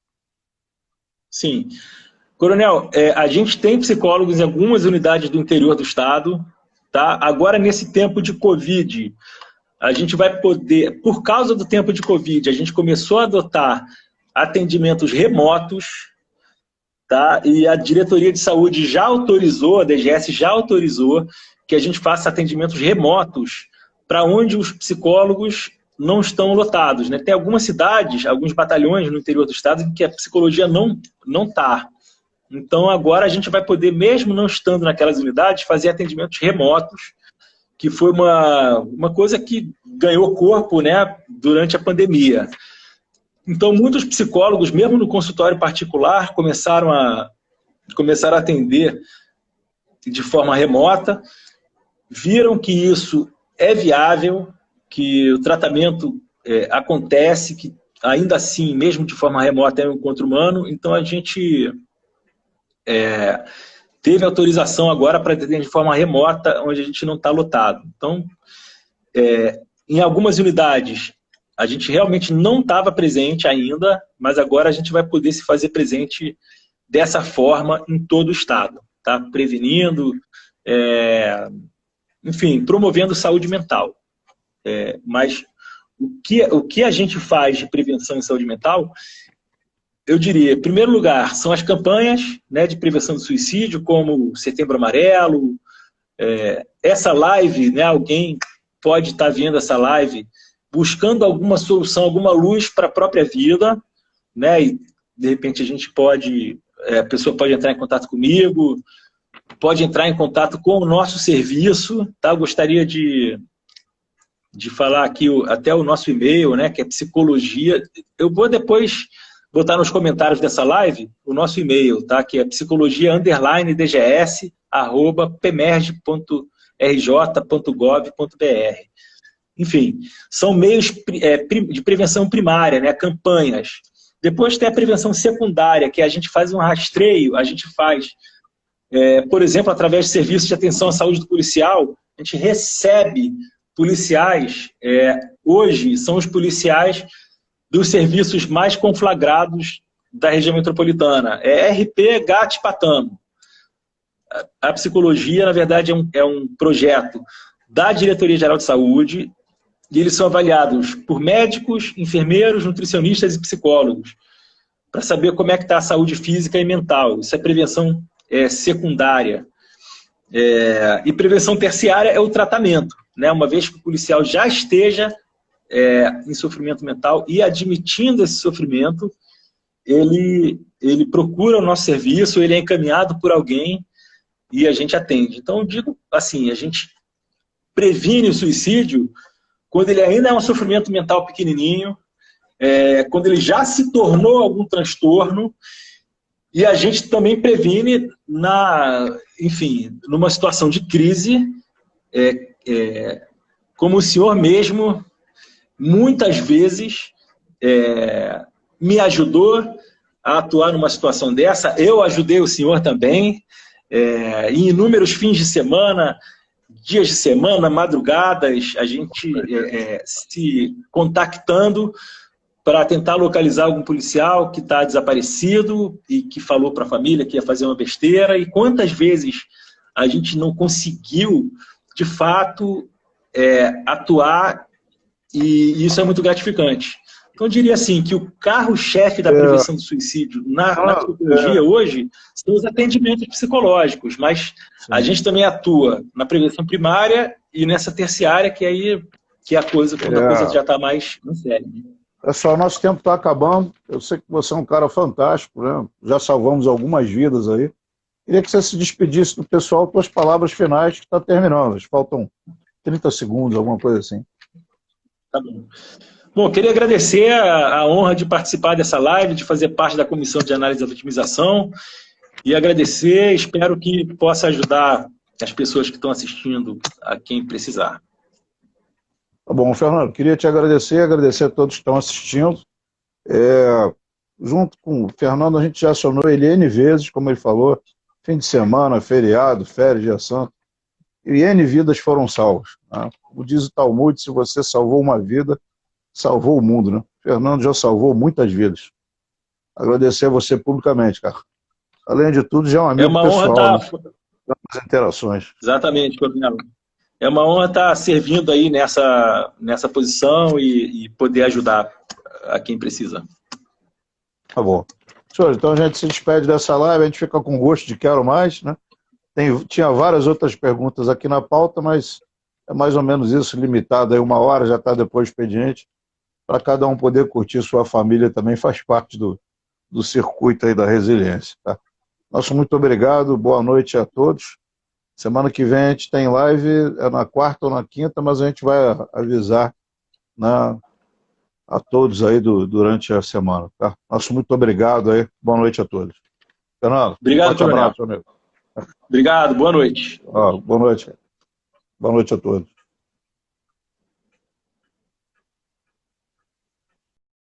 Sim. Coronel, a gente tem psicólogos em algumas unidades do interior do estado. Tá? Agora, nesse tempo de Covid, a gente vai poder, por causa do tempo de Covid, a gente começou a adotar atendimentos remotos, tá? E a Diretoria de Saúde já autorizou, a DGS já autorizou que a gente faça atendimentos remotos para onde os psicólogos não estão lotados, né? Tem algumas cidades, alguns batalhões no interior do estado em que a psicologia não está. Então, agora a gente vai poder, mesmo não estando naquelas unidades, fazer atendimentos remotos, que foi uma coisa que ganhou corpo, né, durante a pandemia. Então, muitos psicólogos, mesmo no consultório particular, começaram a atender de forma remota, viram que isso é viável, que o tratamento acontece, que ainda assim, mesmo de forma remota, é um encontro humano. Então, a gente teve autorização agora para atender de forma remota, onde a gente não está lotado. Então, em algumas unidades, a gente realmente não estava presente ainda, mas agora a gente vai poder se fazer presente dessa forma em todo o estado, tá? Prevenindo, enfim, promovendo saúde mental. Mas o que a gente faz de prevenção em saúde mental, eu diria, em primeiro lugar, são as campanhas, né, de prevenção do suicídio, como Setembro Amarelo. Essa live, né, alguém pode estar vendo essa live buscando alguma solução, alguma luz para a própria vida, né, e de repente a pessoa pode entrar em contato comigo, pode entrar em contato com o nosso serviço, tá? Eu gostaria de falar aqui até o nosso e-mail, né, que é psicologia. Eu vou depois botar nos comentários dessa live o nosso e-mail, tá? Que é psicologia_dgs@pemerg.rj.gov.br. Enfim, são meios de prevenção primária, né? Campanhas. Depois tem a prevenção secundária, que a gente faz um rastreio, a gente faz, por exemplo, através de serviços de atenção à saúde do policial, a gente recebe policiais, hoje são os policiais dos serviços mais conflagrados da região metropolitana. RP Gatti Patamo. A psicologia, na verdade, é um projeto da Diretoria Geral de Saúde, e eles são avaliados por médicos, enfermeiros, nutricionistas e psicólogos, para saber como é que está a saúde física e mental. Isso é prevenção secundária. E prevenção terciária é o tratamento, né? Uma vez que o policial já esteja em sofrimento mental e admitindo esse sofrimento, ele procura o nosso serviço, ele é encaminhado por alguém e a gente atende. Então, eu digo assim, a gente previne o suicídio quando ele ainda é um sofrimento mental pequenininho, quando ele já se tornou algum transtorno, e a gente também previne, enfim, numa situação de crise, como o senhor mesmo, muitas vezes, me ajudou a atuar numa situação dessa. Eu ajudei o senhor também, em inúmeros fins de semana, dias de semana, madrugadas, a gente se contactando para tentar localizar algum policial que está desaparecido e que falou para a família que ia fazer uma besteira. E quantas vezes a gente não conseguiu, de fato, atuar, e isso é muito gratificante. Então, eu diria assim, que o carro-chefe da prevenção do suicídio na psicologia hoje são os atendimentos psicológicos, mas a gente também atua na prevenção primária e nessa terciária, que aí é a coisa, quando a coisa já está mais séria. Pessoal, nosso tempo está acabando. Eu sei que você é um cara fantástico, né? Já salvamos algumas vidas aí. Queria que você se despedisse do pessoal com as palavras finais, que está terminando. Faltam 30 segundos, alguma coisa assim. Tá bom. Bom, queria agradecer a honra de participar dessa live, de fazer parte da Comissão de Análise da Vitimização, e agradecer, espero que possa ajudar as pessoas que estão assistindo, a quem precisar. Tá bom, Fernando, queria te agradecer a todos que estão assistindo. Junto com o Fernando, a gente já acionou ele N vezes, como ele falou, fim de semana, feriado, férias, dia santo, e N vidas foram salvas, né? O diz o Talmud, se você salvou uma vida, salvou o mundo, né? Fernando já salvou muitas vidas. Agradecer a você publicamente, cara. Além de tudo, já é um É amigo uma honra pessoal, né? estar. Das interações. Exatamente, Coronel. É uma honra estar servindo aí nessa posição e poder ajudar a quem precisa. Tá bom. Senhores, então a gente se despede dessa live, a gente fica com gosto de quero mais, né? Tinha várias outras perguntas aqui na pauta, mas é mais ou menos isso, limitado aí 1 hora, já está depois do expediente, para cada um poder curtir sua família também, faz parte do circuito aí da resiliência, tá? Nosso muito obrigado, boa noite a todos. Semana que vem a gente tem live, é na quarta ou na quinta, mas a gente vai avisar, né, a todos aí durante a semana, tá? Nosso muito obrigado aí, boa noite a todos. Fernando, Obrigado, forte Coronel. abraço, amigo. Obrigado, boa noite. Boa noite. Boa noite a todos.